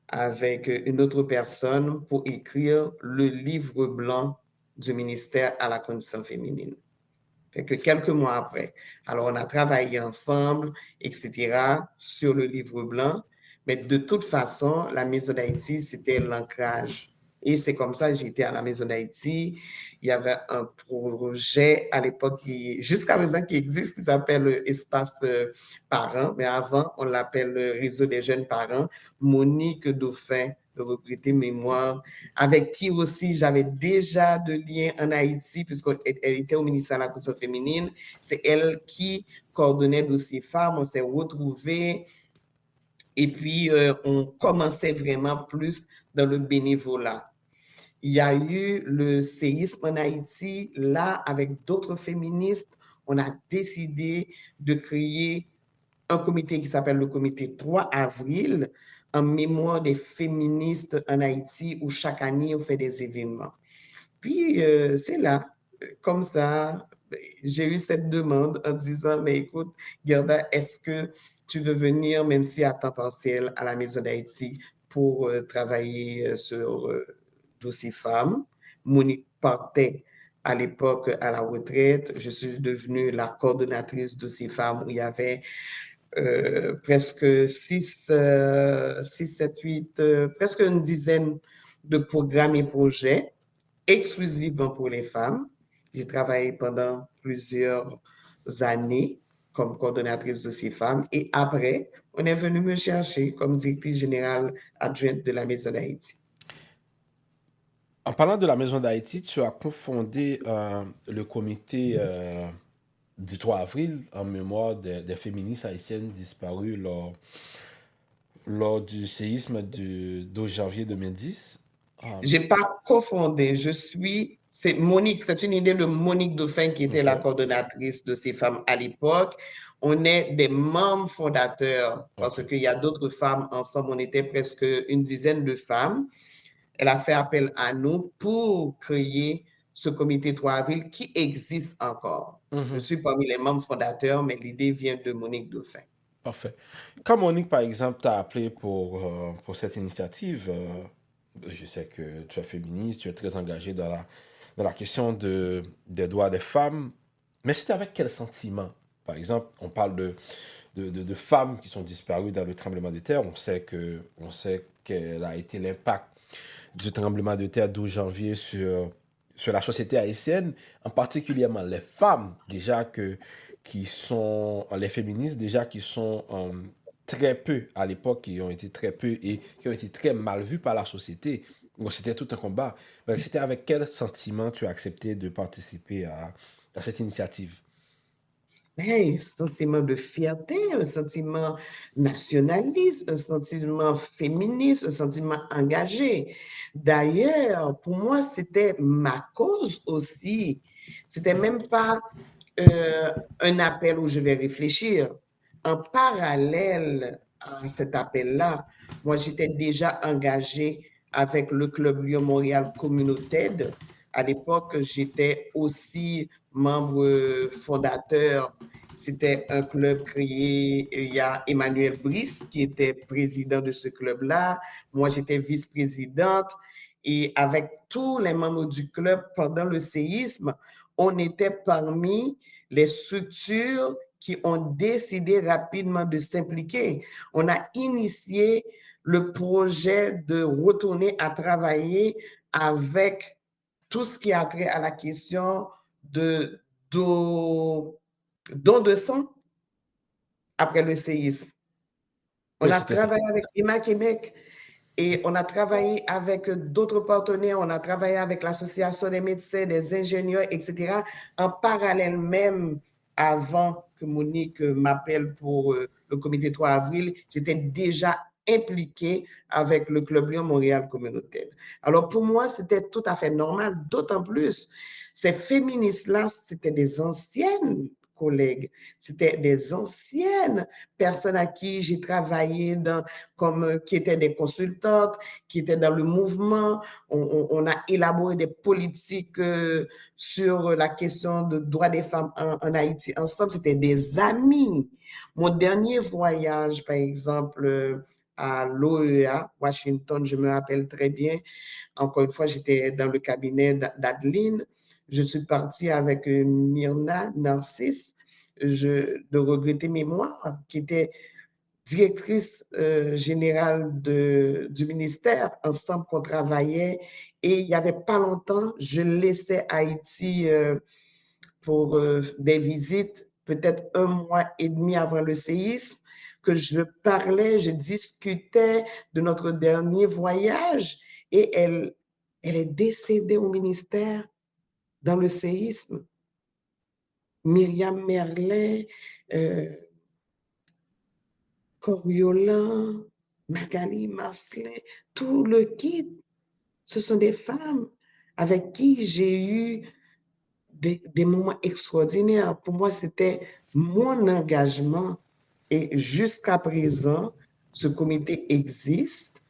avec une autre personne pour écrire le livre blanc du ministère à la condition féminine. Fait que quelques mois après, alors on a travaillé ensemble, etc., sur le livre blanc, mais de toute façon, la Maison d'Haïti, c'était l'ancrage. Et c'est comme ça que j'étais à la Maison d'Haïti. Il y avait un projet à l'époque jusqu'à présent, qui existe, qui s'appelle Espace Parents, mais avant, on l'appelle le Réseau des jeunes parents. Monique Dauphin, de Regretter Mémoire, avec qui aussi j'avais déjà de liens en Haïti, puisqu'elle était au ministère de la Condition féminine. C'est elle qui coordonnait Dossier Femmes. On s'est retrouvés et puis on commençait vraiment plus dans le bénévolat. Il y a eu le séisme en Haïti. Là, avec d'autres féministes, on a décidé de créer un comité qui s'appelle le comité 3 avril, en mémoire des féministes en Haïti, où chaque année, on fait des événements. Puis, c'est là, comme ça, j'ai eu cette demande en disant, mais écoute, Gerda, est-ce que tu veux venir, même si à temps partiel, à la Maison d'Haïti pour travailler sur Dossier Femmes? Monique partait à l'époque à la retraite. Je suis devenue la coordonnatrice Dossier Femmes, où il y avait presque 6, 7, 8, presque une dizaine de programmes et projets exclusivement pour les femmes. J'ai travaillé pendant plusieurs années comme coordonnatrice de ces femmes et après, on est venu me chercher comme directrice générale adjointe de la Maison d'Haïti. En parlant de la Maison d'Haïti, tu as cofondé le comité du 3 avril en mémoire des féministes haïtiennes disparues lors du séisme du 12 janvier 2010. Je n'ai pas cofondé, c'est Monique, c'est une idée de Monique Dauphin qui était la coordonnatrice de ces femmes à l'époque. On est des membres fondateurs parce qu'il y a d'autres femmes ensemble, on était presque une dizaine de femmes. Elle a fait appel à nous pour créer ce comité 3 avril qui existe encore. Je suis parmi les membres fondateurs, mais l'idée vient de Monique Dauphin. Parfait. Quand Monique, par exemple, t'a appelé pour cette initiative, je sais que tu es féministe, tu es très engagée dans la question des droits des femmes, mais c'était avec quel sentiment? Par exemple, on parle de femmes qui sont disparues dans le tremblement de terre. On sait quel a été l'impact du tremblement de terre 12 janvier sur la société haïtienne, en particulièrement les femmes, déjà qui sont, les féministes, déjà qui sont très peu à l'époque, qui ont été très peu et qui ont été très mal vues par la société. Donc, c'était tout un combat. Mais c'était avec quel sentiment tu as accepté de participer à cette initiative? Un sentiment de fierté, un sentiment nationaliste, un sentiment féministe, un sentiment engagé. D'ailleurs, pour moi, c'était ma cause aussi. C'était même pas un appel où je vais réfléchir. En parallèle à cet appel-là, moi, j'étais déjà engagée avec le Club Lyon-Montréal Communauté. À l'époque, j'étais aussi membre fondateur. C'était un club créé, il y a Emmanuel Brice qui était président de ce club-là. Moi, j'étais vice-présidente. Et avec tous les membres du club pendant le séisme, on était parmi les structures qui ont décidé rapidement de s'impliquer. On a initié le projet de retourner à travailler avec tout ce qui a trait à la question de don de sang après le séisme. On a travaillé avec Emma Québec et on a travaillé avec d'autres partenaires, on a travaillé avec l'Association des médecins, des ingénieurs, etc. En parallèle même, avant que Monique m'appelle pour le comité 3 avril, j'étais déjà impliquée avec le Club Lyon-Montréal Communautaire. Alors pour moi, c'était tout à fait normal, d'autant plus, ces féministes-là, c'était des anciennes collègues, c'était des anciennes personnes à qui j'ai travaillé qui étaient des consultantes, qui étaient dans le mouvement. On a élaboré des politiques sur la question de droits des femmes en Haïti ensemble. C'était des amis. Mon dernier voyage, par exemple, à l'OEA, Washington, je me rappelle très bien. Encore une fois, j'étais dans le cabinet d'Adeline. Je suis partie avec Myrna Narcisse, de Regretter Mémoire, qui était directrice générale du ministère. Ensemble, qu'on travaillait. Et il n'y avait pas longtemps, je laissais Haïti pour des visites, peut-être 1 mois et demi avant le séisme, que je discutais de notre dernier voyage et elle est décédée au ministère dans le séisme. Myriam Merlet, Coriolan, Magali Marcelin, tout le kit, ce sont des femmes avec qui j'ai eu des moments extraordinaires. Pour moi, c'était mon engagement. Et jusqu'à présent, ce comité existe.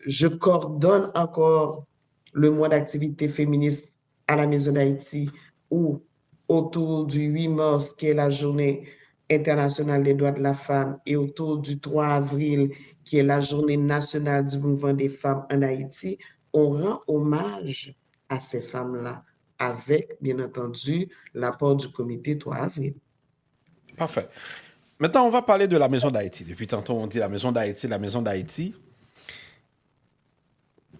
Je coordonne encore le mois d'activité féministe à la Maison d'Haïti, où autour du 8 mars, qui est la journée internationale des droits de la femme, et autour du 3 avril, qui est la journée nationale du mouvement des femmes en Haïti, on rend hommage à ces femmes-là, avec, bien entendu, l'apport du comité 3 avril. Parfait. Maintenant, on va parler de la Maison d'Haïti. Depuis tantôt, on dit la Maison d'Haïti, la Maison d'Haïti.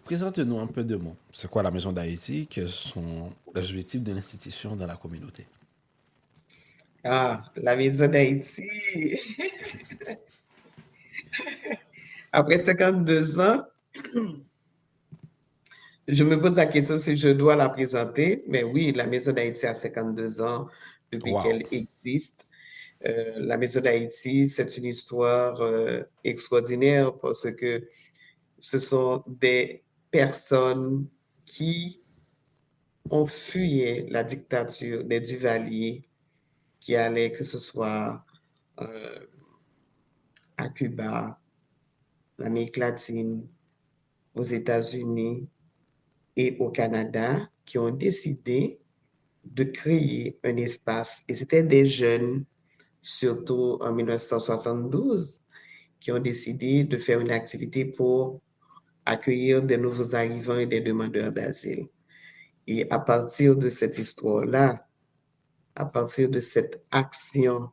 Présente-nous un peu de mots. C'est quoi la Maison d'Haïti? Quels sont les objectifs de l'institution dans la communauté? Ah, la Maison d'Haïti. Après 52 ans, je me pose la question si je dois la présenter. Mais oui, la Maison d'Haïti a 52 ans depuis qu'elle existe. La Maison d'Haïti, c'est une histoire extraordinaire parce que ce sont des personnes qui ont fui la dictature des Duvalier, qui allaient, que ce soit à Cuba, l'Amérique latine, aux États-Unis et au Canada, qui ont décidé de créer un espace. Et c'était des jeunes, surtout en 1972, qui ont décidé de faire une activité pour accueillir des nouveaux arrivants et des demandeurs d'asile. Et à partir de cette histoire-là, à partir de cette action,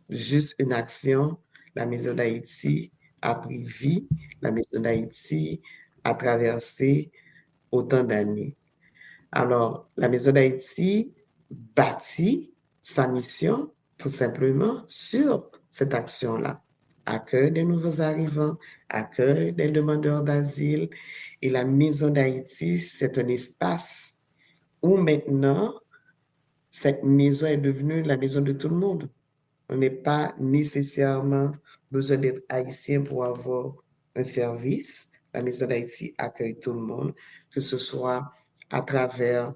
juste une action, la Maison d'Haïti a pris vie, la Maison d'Haïti a traversé autant d'années. Alors, la Maison d'Haïti bâtit sa mission tout simplement sur cette action-là. Accueil des nouveaux arrivants, accueil des demandeurs d'asile. Et la Maison d'Haïti, c'est un espace où maintenant, cette maison est devenue la maison de tout le monde. On n'est pas nécessairement besoin d'être haïtien pour avoir un service. La Maison d'Haïti accueille tout le monde, que ce soit à travers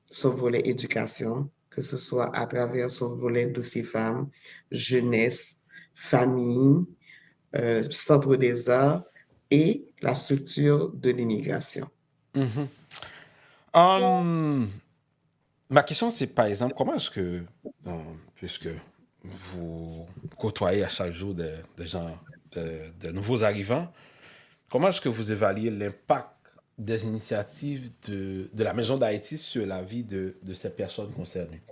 son volet éducation, que ce soit à travers son volet dossier femmes, jeunesse, famille, centre des arts et la structure de l'immigration. Ma question, c'est par exemple, comment est-ce que, puisque vous côtoyez à chaque jour des gens, de nouveaux arrivants, comment est-ce que vous évaluez l'impact des initiatives de la Maison d'Haïti sur la vie de ces personnes concernées?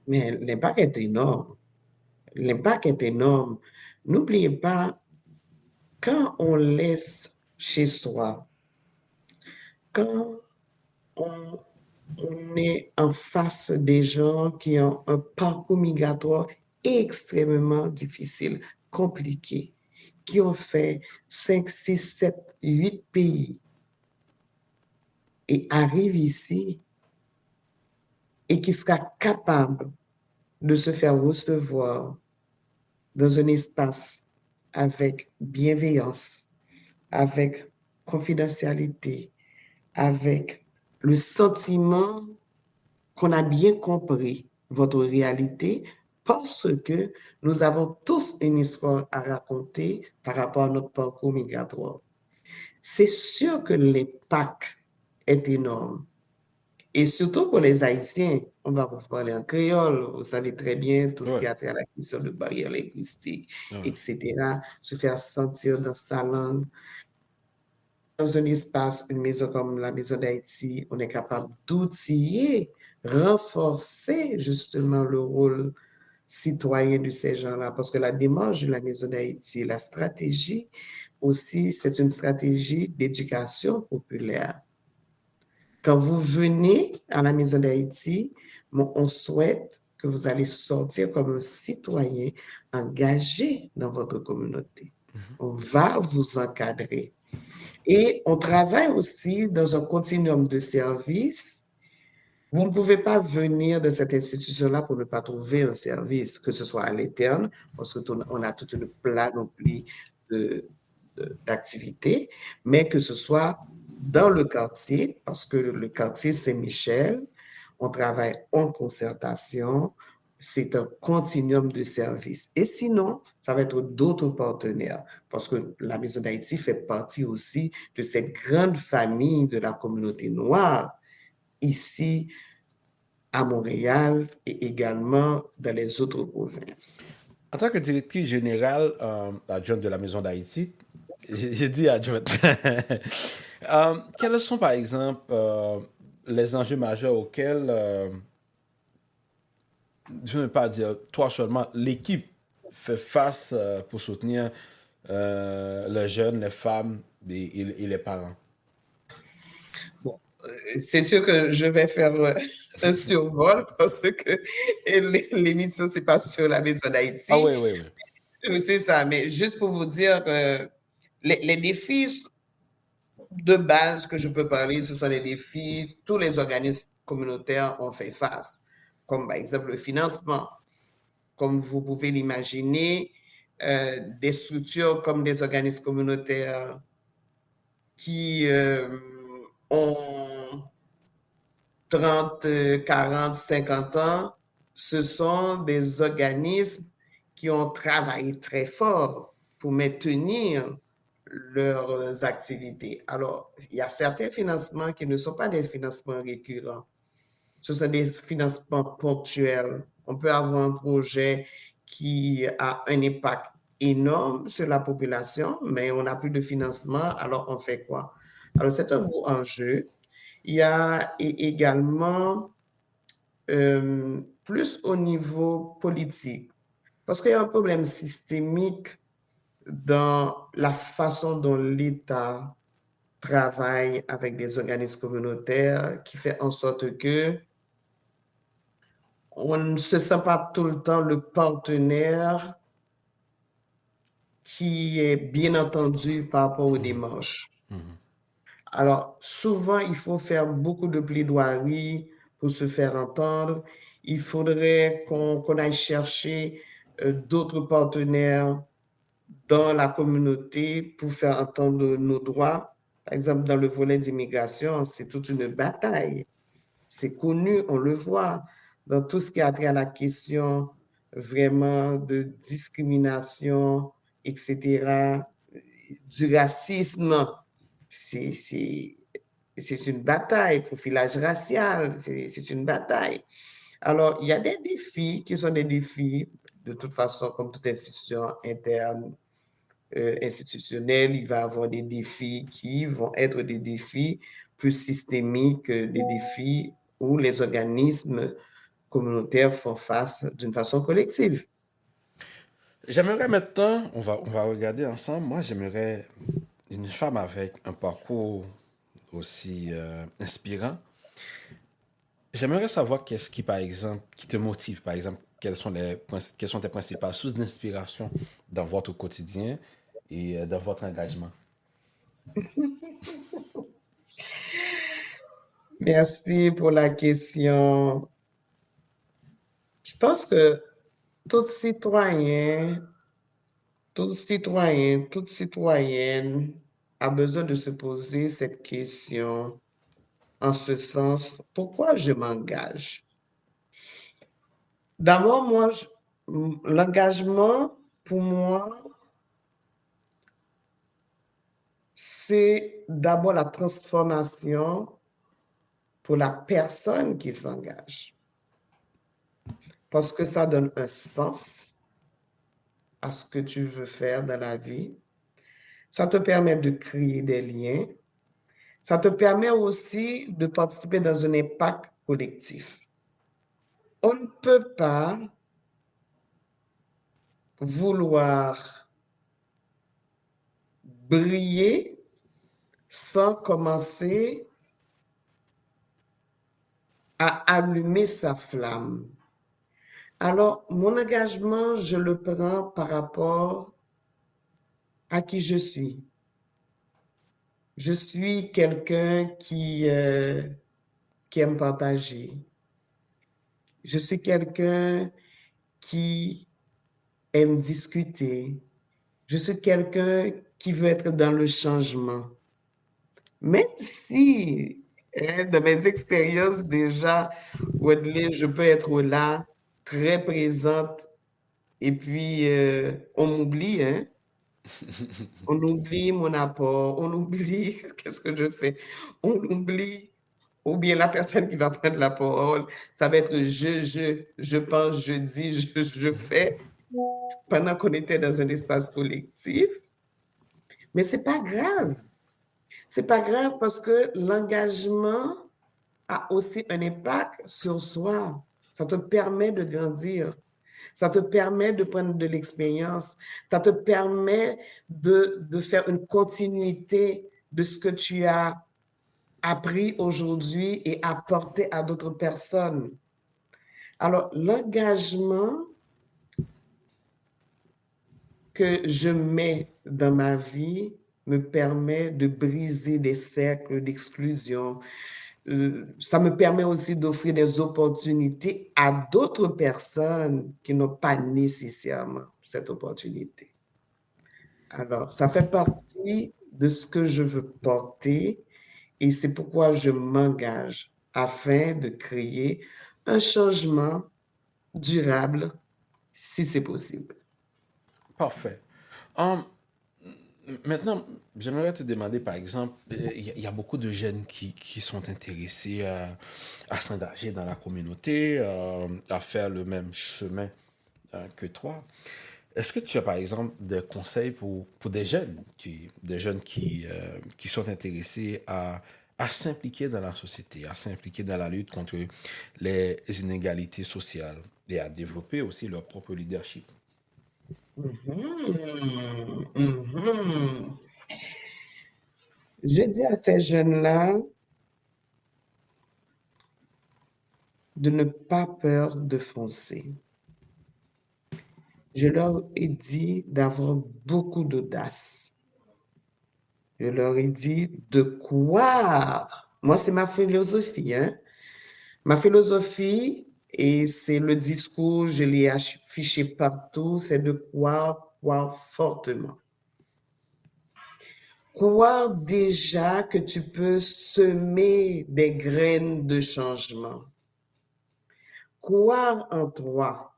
Mais l'impact est énorme. L'impact est énorme. N'oubliez pas, quand on laisse chez soi, quand on est en face des gens qui ont un parcours migratoire extrêmement difficile, compliqué, qui ont fait 5, 6, 7, 8 pays et arrivent ici et qui sera capable de se faire recevoir dans un espace avec bienveillance, avec confidentialité, avec le sentiment qu'on a bien compris votre réalité parce que nous avons tous une histoire à raconter par rapport à notre parcours migratoire. C'est sûr que l'impact est énorme. Et surtout pour les Haïtiens, on va vous parler en créole, vous savez très bien tout ce qui Ouais, a trait à la question de barrières linguistiques, ouais. etc. Se faire sentir dans sa langue. Dans un espace, une maison comme la Maison d'Haïti, on est capable d'outiller, renforcer justement le rôle citoyen de ces gens-là, parce que la démarche de la Maison d'Haïti, la stratégie aussi, c'est une stratégie d'éducation populaire. Quand vous venez à la Maison d'Haïti, on souhaite que vous allez sortir comme un citoyen engagé dans votre communauté. On va vous encadrer. Et on travaille aussi dans un continuum de services. Vous ne pouvez pas venir de cette institution-là pour ne pas trouver un service, que ce soit à l'interne, parce qu'on a toute une panoplie d'activités, mais que ce soit dans le quartier, parce que le quartier Saint-Michel, on travaille en concertation, c'est un continuum de services. Et sinon, ça va être d'autres partenaires, parce que la Maison d'Haïti fait partie aussi de cette grande famille de la communauté noire ici à Montréal et également dans les autres provinces. En tant que directrice générale adjointe de la Maison d'Haïti, j'ai dit adjointe. Quels sont, par exemple, les enjeux majeurs auxquels, je ne veux pas dire toi seulement, l'équipe fait face pour soutenir les jeunes, les femmes et les parents? Bon, c'est sûr que je vais faire un survol parce que l'émission, c'est pas sur la Maison Ah d'Haïti. oui, oui, oui. C'est ça, mais juste pour vous dire, les défis de base que je peux parler, ce sont les défis, tous les organismes communautaires ont fait face, comme par exemple le financement. Comme vous pouvez l'imaginer, des structures comme des organismes communautaires qui ont 30, 40, 50 ans, ce sont des organismes qui ont travaillé très fort pour maintenir leurs activités. Alors, il y a certains financements qui ne sont pas des financements récurrents. Ce sont des financements ponctuels. On peut avoir un projet qui a un impact énorme sur la population, mais on n'a plus de financement, alors on fait quoi? Alors, c'est un gros enjeu. Il y a également plus au niveau politique, parce qu'il y a un problème systémique dans la façon dont l'État travaille avec des organismes communautaires qui fait en sorte que on ne se sent pas tout le temps le partenaire qui est bien entendu par rapport aux démarches. Alors, souvent, il faut faire beaucoup de plaidoiries pour se faire entendre. Il faudrait qu'on aille chercher d'autres partenaires dans la communauté pour faire entendre nos droits. Par exemple, dans le volet d'immigration, c'est toute une bataille. C'est connu, on le voit. Dans tout ce qui a trait à la question vraiment de discrimination, etc., du racisme, c'est une bataille, profilage racial, c'est une bataille. Alors, il y a des défis qui sont des défis, de toute façon, comme toute institution interne, institutionnelle, il va y avoir des défis qui vont être des défis plus systémiques, des défis où les organismes communautaires font face d'une façon collective. J'aimerais maintenant, on va regarder ensemble, moi j'aimerais une femme avec un parcours aussi inspirant. J'aimerais savoir qu'est-ce qui, par exemple, qui te motive, par exemple, quelles sont tes principales sources d'inspiration dans votre quotidien et dans votre engagement. Merci pour la question. Je pense que tout citoyen, toute citoyenne a besoin de se poser cette question en ce sens, pourquoi je m'engage? D'abord, l'engagement, pour moi, c'est d'abord la transformation pour la personne qui s'engage. Parce que ça donne un sens à ce que tu veux faire dans la vie. Ça te permet de créer des liens. Ça te permet aussi de participer dans un impact collectif. On ne peut pas vouloir briller sans commencer à allumer sa flamme. Alors, mon engagement, je le prends par rapport à qui je suis. Je suis quelqu'un qui aime partager. Je suis quelqu'un qui aime discuter. Je suis quelqu'un qui veut être dans le changement. Même si, de mes expériences déjà, Wadley, je peux être là, très présente, et puis on m'oublie, hein? On oublie mon apport, on oublie qu'est-ce que je fais, on oublie, ou bien la personne qui va prendre la parole, ça va être je pense, je dis, je fais, pendant qu'on était dans un espace collectif. Mais c'est pas grave. C'est pas grave parce que l'engagement a aussi un impact sur soi. Ça te permet de grandir. Ça te permet de prendre de l'expérience. Ça te permet de faire une continuité de ce que tu as appris aujourd'hui et apporté à d'autres personnes. Alors, l'engagement que je mets dans ma vie me permet de briser des cercles d'exclusion. Ça me permet aussi d'offrir des opportunités à d'autres personnes qui n'ont pas nécessairement cette opportunité. Alors, ça fait partie de ce que je veux porter et c'est pourquoi je m'engage afin de créer un changement durable si c'est possible. Parfait. Maintenant, j'aimerais te demander, par exemple, il y a beaucoup de jeunes qui sont intéressés à s'engager dans la communauté, à faire le même chemin que toi. Est-ce que tu as, par exemple, des conseils pour des jeunes qui sont intéressés à s'impliquer dans la société, à s'impliquer dans la lutte contre les inégalités sociales et à développer aussi leur propre leadership? Mhm, mhm. Je dis à ces jeunes-là de ne pas peur de foncer. Je leur ai dit d'avoir beaucoup d'audace. Je leur ai dit de croire. Moi, c'est ma philosophie, hein? Ma philosophie, et c'est le discours, je l'ai affiché partout, c'est de croire fortement. Croire déjà que tu peux semer des graines de changement. Croire en toi.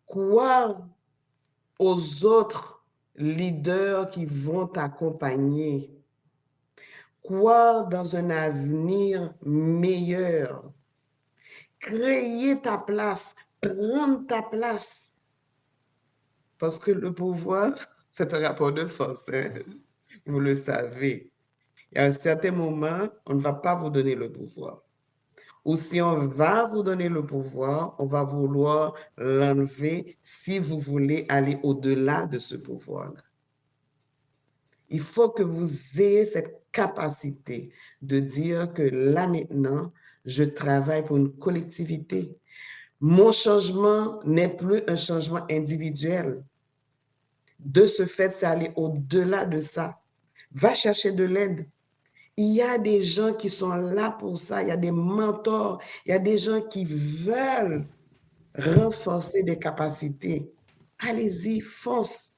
Croire aux autres leaders qui vont t'accompagner. Croire dans un avenir meilleur. Créer ta place, prendre ta place. Parce que le pouvoir, c'est un rapport de force, hein? Vous le savez. Et à un certain moment, on ne va pas vous donner le pouvoir. Ou si on va vous donner le pouvoir, on va vouloir l'enlever si vous voulez aller au-delà de ce pouvoir-là. Il faut que vous ayez cette capacité de dire que là maintenant, je travaille pour une collectivité. Mon changement n'est plus un changement individuel. De ce fait, c'est aller au-delà de ça. Va chercher de l'aide. Il y a des gens qui sont là pour ça. Il y a des mentors. Il y a des gens qui veulent renforcer des capacités. Allez-y, fonce.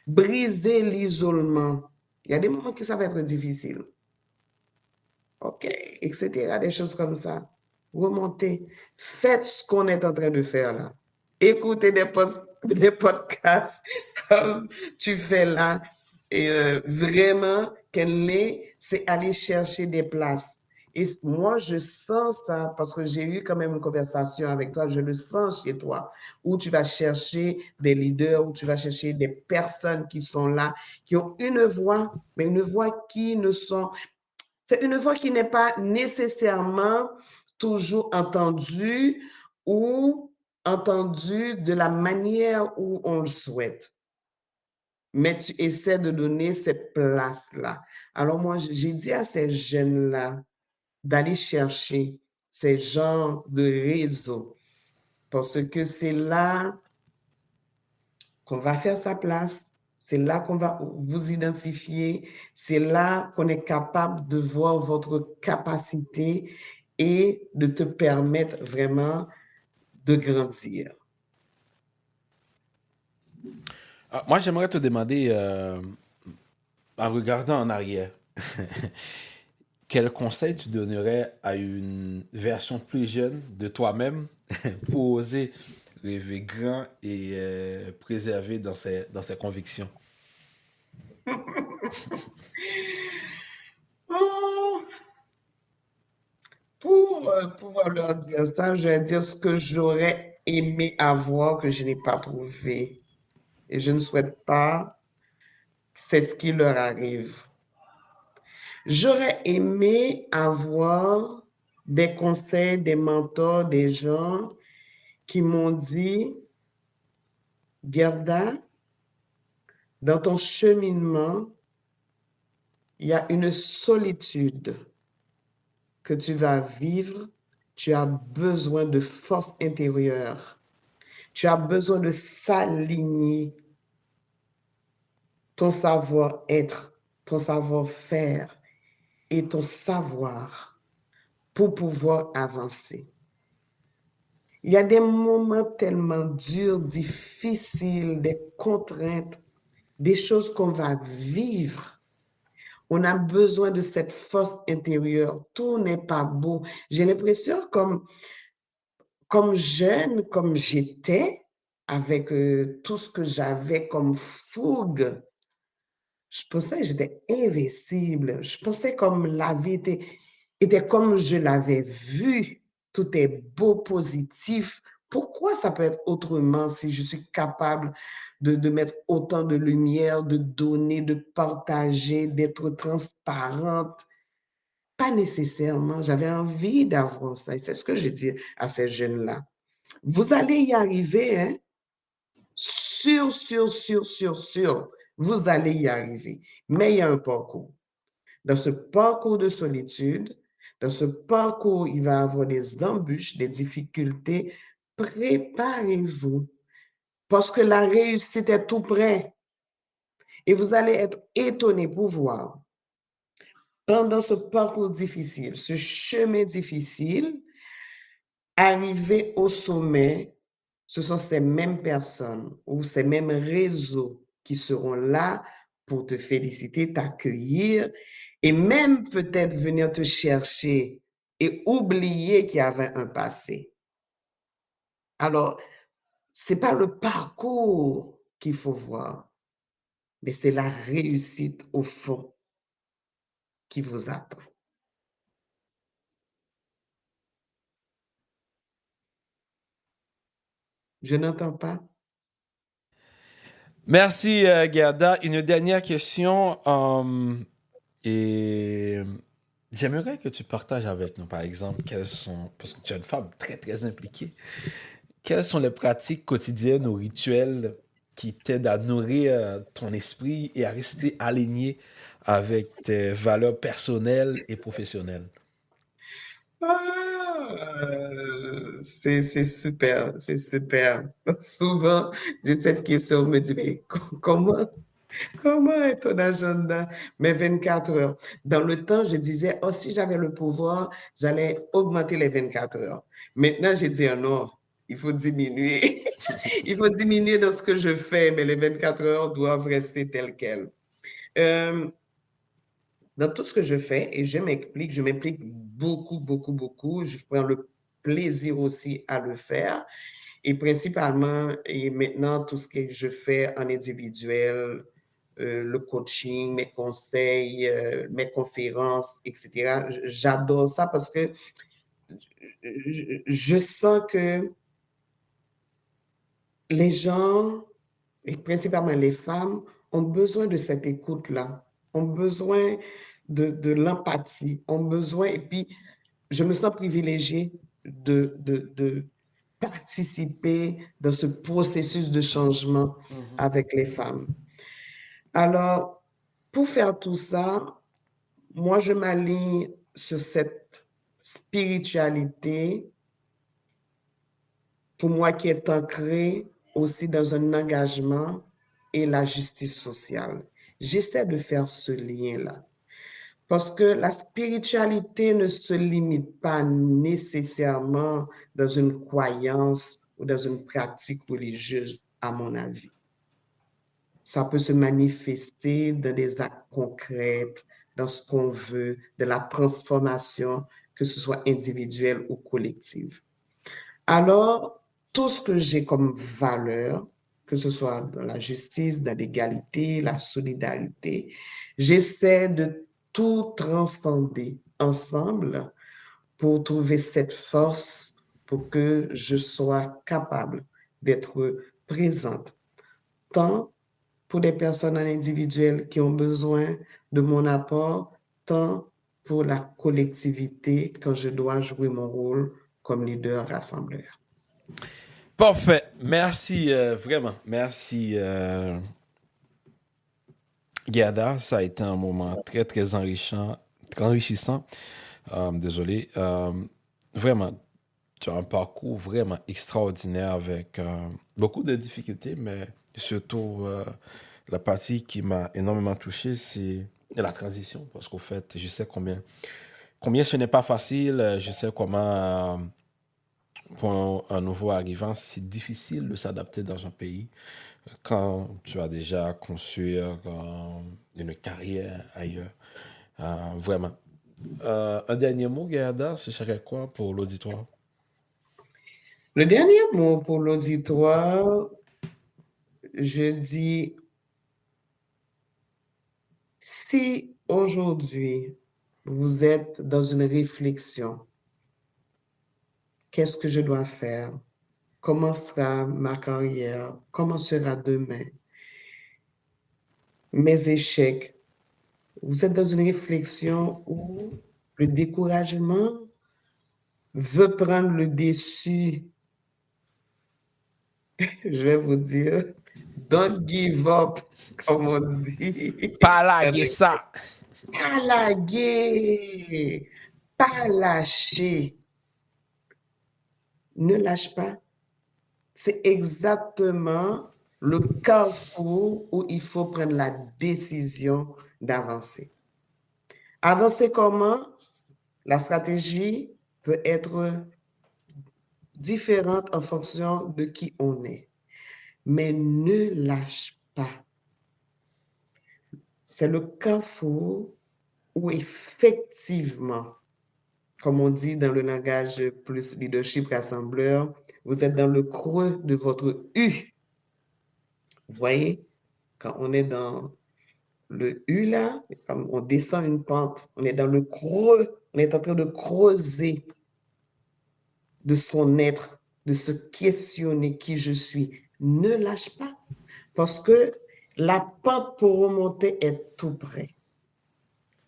Brisez l'isolement. Il y a des moments que ça va être difficile. OK, etc. Des choses comme ça. remontez. Faites ce qu'on est en train de faire là. Écoutez des podcasts comme tu fais là. Et vraiment, c'est aller chercher des places. Et moi, je sens ça parce que j'ai eu quand même une conversation avec toi, je le sens chez toi, où tu vas chercher des leaders, où tu vas chercher des personnes qui sont là, qui ont une voix, mais une voix qui ne sont... C'est une voix qui n'est pas nécessairement toujours entendue ou entendue de la manière où on le souhaite. Mais tu essaies de donner cette place-là. Alors moi, j'ai dit à ces jeunes-là d'aller chercher ces genres de réseaux parce que c'est là qu'on va faire sa place, c'est là qu'on va vous identifier, c'est là qu'on est capable de voir votre capacité et de te permettre vraiment de grandir. Moi, j'aimerais te demander, en regardant en arrière, quel conseil tu donnerais à une version plus jeune de toi-même pour oser rêver grand et préserver dans ses convictions? Oh, pour pouvoir leur dire ça, je vais dire ce que j'aurais aimé avoir que je n'ai pas trouvé. Et je ne souhaite pas que c'est ce qui leur arrive. J'aurais aimé avoir des conseils, des mentors, des gens qui m'ont dit, Gerda, dans ton cheminement, il y a une solitude que tu vas vivre. Tu as besoin de force intérieure. Tu as besoin de s'aligner ton savoir-être, ton savoir-faire et ton savoir pour pouvoir avancer. Il y a des moments tellement durs, difficiles, des contraintes, des choses qu'on va vivre. On a besoin de cette force intérieure. Tout n'est pas beau. J'ai l'impression comme jeune, comme j'étais, avec tout ce que j'avais comme fougue, je pensais que j'étais invincible. Je pensais comme la vie était comme je l'avais vu. Tout est beau, positif. Pourquoi ça peut être autrement si je suis capable de mettre autant de lumière, de donner, de partager, d'être transparente? Pas nécessairement. J'avais envie d'avoir ça. Et c'est ce que je dis à ces jeunes-là. Vous allez y arriver, hein? Sûr, sûr, sûr, sûr, sûr. Vous allez y arriver. Mais il y a un parcours. Dans ce parcours de solitude, dans ce parcours, il va y avoir des embûches, des difficultés. Préparez-vous parce que la réussite est tout près. Et vous allez être étonné pour voir. Pendant ce parcours difficile, ce chemin difficile, arriver au sommet, ce sont ces mêmes personnes ou ces mêmes réseaux qui seront là pour te féliciter, t'accueillir et même peut-être venir te chercher et oublier qu'il y avait un passé. Alors, ce n'est pas le parcours qu'il faut voir, mais c'est la réussite au fond qui vous attend. Je n'entends pas. Merci, Gerda. Une dernière question. Et j'aimerais que tu partages avec nous, par exemple, parce que tu es une femme très, très impliquée, quelles sont les pratiques quotidiennes ou rituels qui t'aident à nourrir ton esprit et à rester aligné avec tes valeurs personnelles et professionnelles? C'est super, c'est super. Souvent, j'ai cette question, je me dis, mais comment est ton agenda? Mes 24 heures. Dans le temps, je disais, oh, si j'avais le pouvoir, j'allais augmenter les 24 heures. Maintenant, j'ai dit, non, il faut diminuer. Il faut diminuer dans ce que je fais, mais les 24 heures doivent rester telles quelles. Dans tout ce que je fais, et je m'implique beaucoup, beaucoup, beaucoup. Je prends plaisir aussi à le faire. Et principalement, et maintenant, tout ce que je fais en individuel, le coaching, mes conseils, mes conférences, etc. J'adore ça parce que je sens que les gens, et principalement les femmes, ont besoin de cette écoute-là, ont besoin de l'empathie, ont besoin, et puis je me sens privilégiée de participer dans ce processus de changement avec les femmes. Alors, pour faire tout ça, moi, je m'aligne sur cette spiritualité, pour moi, qui est ancrée aussi dans un engagement et la justice sociale. J'essaie de faire ce lien-là. Parce que la spiritualité ne se limite pas nécessairement dans une croyance ou dans une pratique religieuse, à mon avis. Ça peut se manifester dans des actes concrets, dans ce qu'on veut, de la transformation, que ce soit individuelle ou collective. Alors, tout ce que j'ai comme valeur, que ce soit dans la justice, dans l'égalité, la solidarité, j'essaie de tout transcender ensemble pour trouver cette force pour que je sois capable d'être présente, tant pour des personnes individuelles qui ont besoin de mon apport, tant pour la collectivité quand je dois jouer mon rôle comme leader rassembleur. Parfait. Merci, vraiment. Merci, Gerda. Ça a été un moment très, très enrichissant. Désolé. Vraiment, tu as un parcours vraiment extraordinaire avec beaucoup de difficultés, mais surtout la partie qui m'a énormément touché, c'est la transition. Parce qu'au fait, je sais combien ce n'est pas facile. Je sais comment, pour un nouveau arrivant, c'est difficile de s'adapter dans un pays quand tu as déjà construit une carrière ailleurs. Vraiment. Un dernier mot, Gerda, ce serait quoi pour l'auditoire? Le dernier mot pour l'auditoire, je dis, si aujourd'hui vous êtes dans une réflexion, qu'est-ce que je dois faire? Comment sera ma carrière? Comment sera demain? Mes échecs. Vous êtes dans une réflexion où le découragement veut prendre le dessus. Je vais vous dire, don't give up, comme on dit. Pas laguer ça. Pas laguer, pas lâcher. Ne lâche pas. C'est exactement le carrefour où il faut prendre la décision d'avancer. Avancer comment? La stratégie peut être différente en fonction de qui on est. Mais ne lâche pas. C'est le carrefour où effectivement, comme on dit dans le langage plus leadership rassembleur, vous êtes dans le creux de votre U. Vous voyez, quand on est dans le U là, comme on descend une pente, on est dans le creux, on est en train de creuser de son être, de se questionner qui je suis. Ne lâche pas, parce que la pente pour remonter est tout près.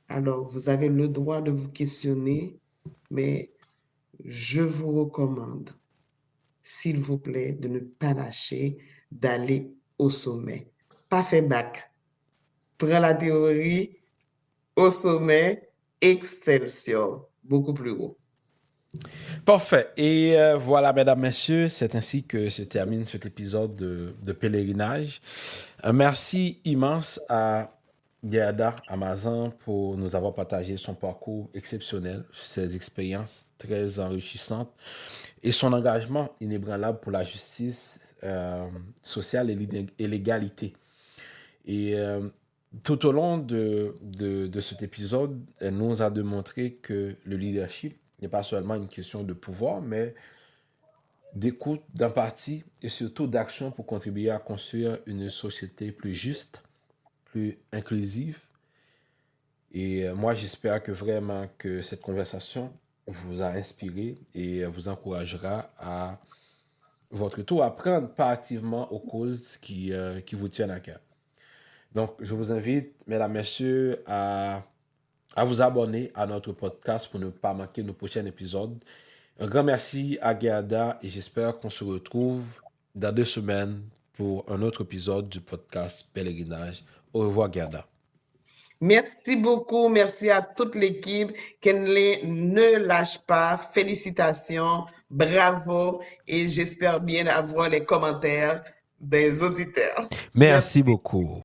Alors, vous avez le droit de vous questionner, mais je vous recommande, s'il vous plaît, de ne pas lâcher, d'aller au sommet. Pas fait bac. Prends la théorie, au sommet, Excelsior, beaucoup plus haut. Parfait. Et voilà, mesdames, messieurs, c'est ainsi que se termine cet épisode de Pèlerinage. Un merci immense à Gerda Amazan pour nous avoir partagé son parcours exceptionnel, ses expériences très enrichissantes et son engagement inébranlable pour la justice sociale et l'égalité. Et tout au long de cet épisode, elle nous a démontré que le leadership n'est pas seulement une question de pouvoir, mais d'écoute, d'empathie et surtout d'action pour contribuer à construire une société plus juste, plus inclusive. Et moi, j'espère que vraiment que cette conversation vous a inspiré et vous encouragera à votre tour à prendre part activement aux causes qui vous tiennent à cœur. Donc, je vous invite, mesdames, messieurs, à vous abonner à notre podcast pour ne pas manquer nos prochains épisodes. Un grand merci à Gerda et j'espère qu'on se retrouve dans 2 semaines pour un autre épisode du podcast Pèlerinage. Au revoir, Gerda. Merci beaucoup. Merci à toute l'équipe. Kenley, ne lâche pas. Félicitations. Bravo. Et j'espère bien avoir les commentaires des auditeurs. Merci beaucoup.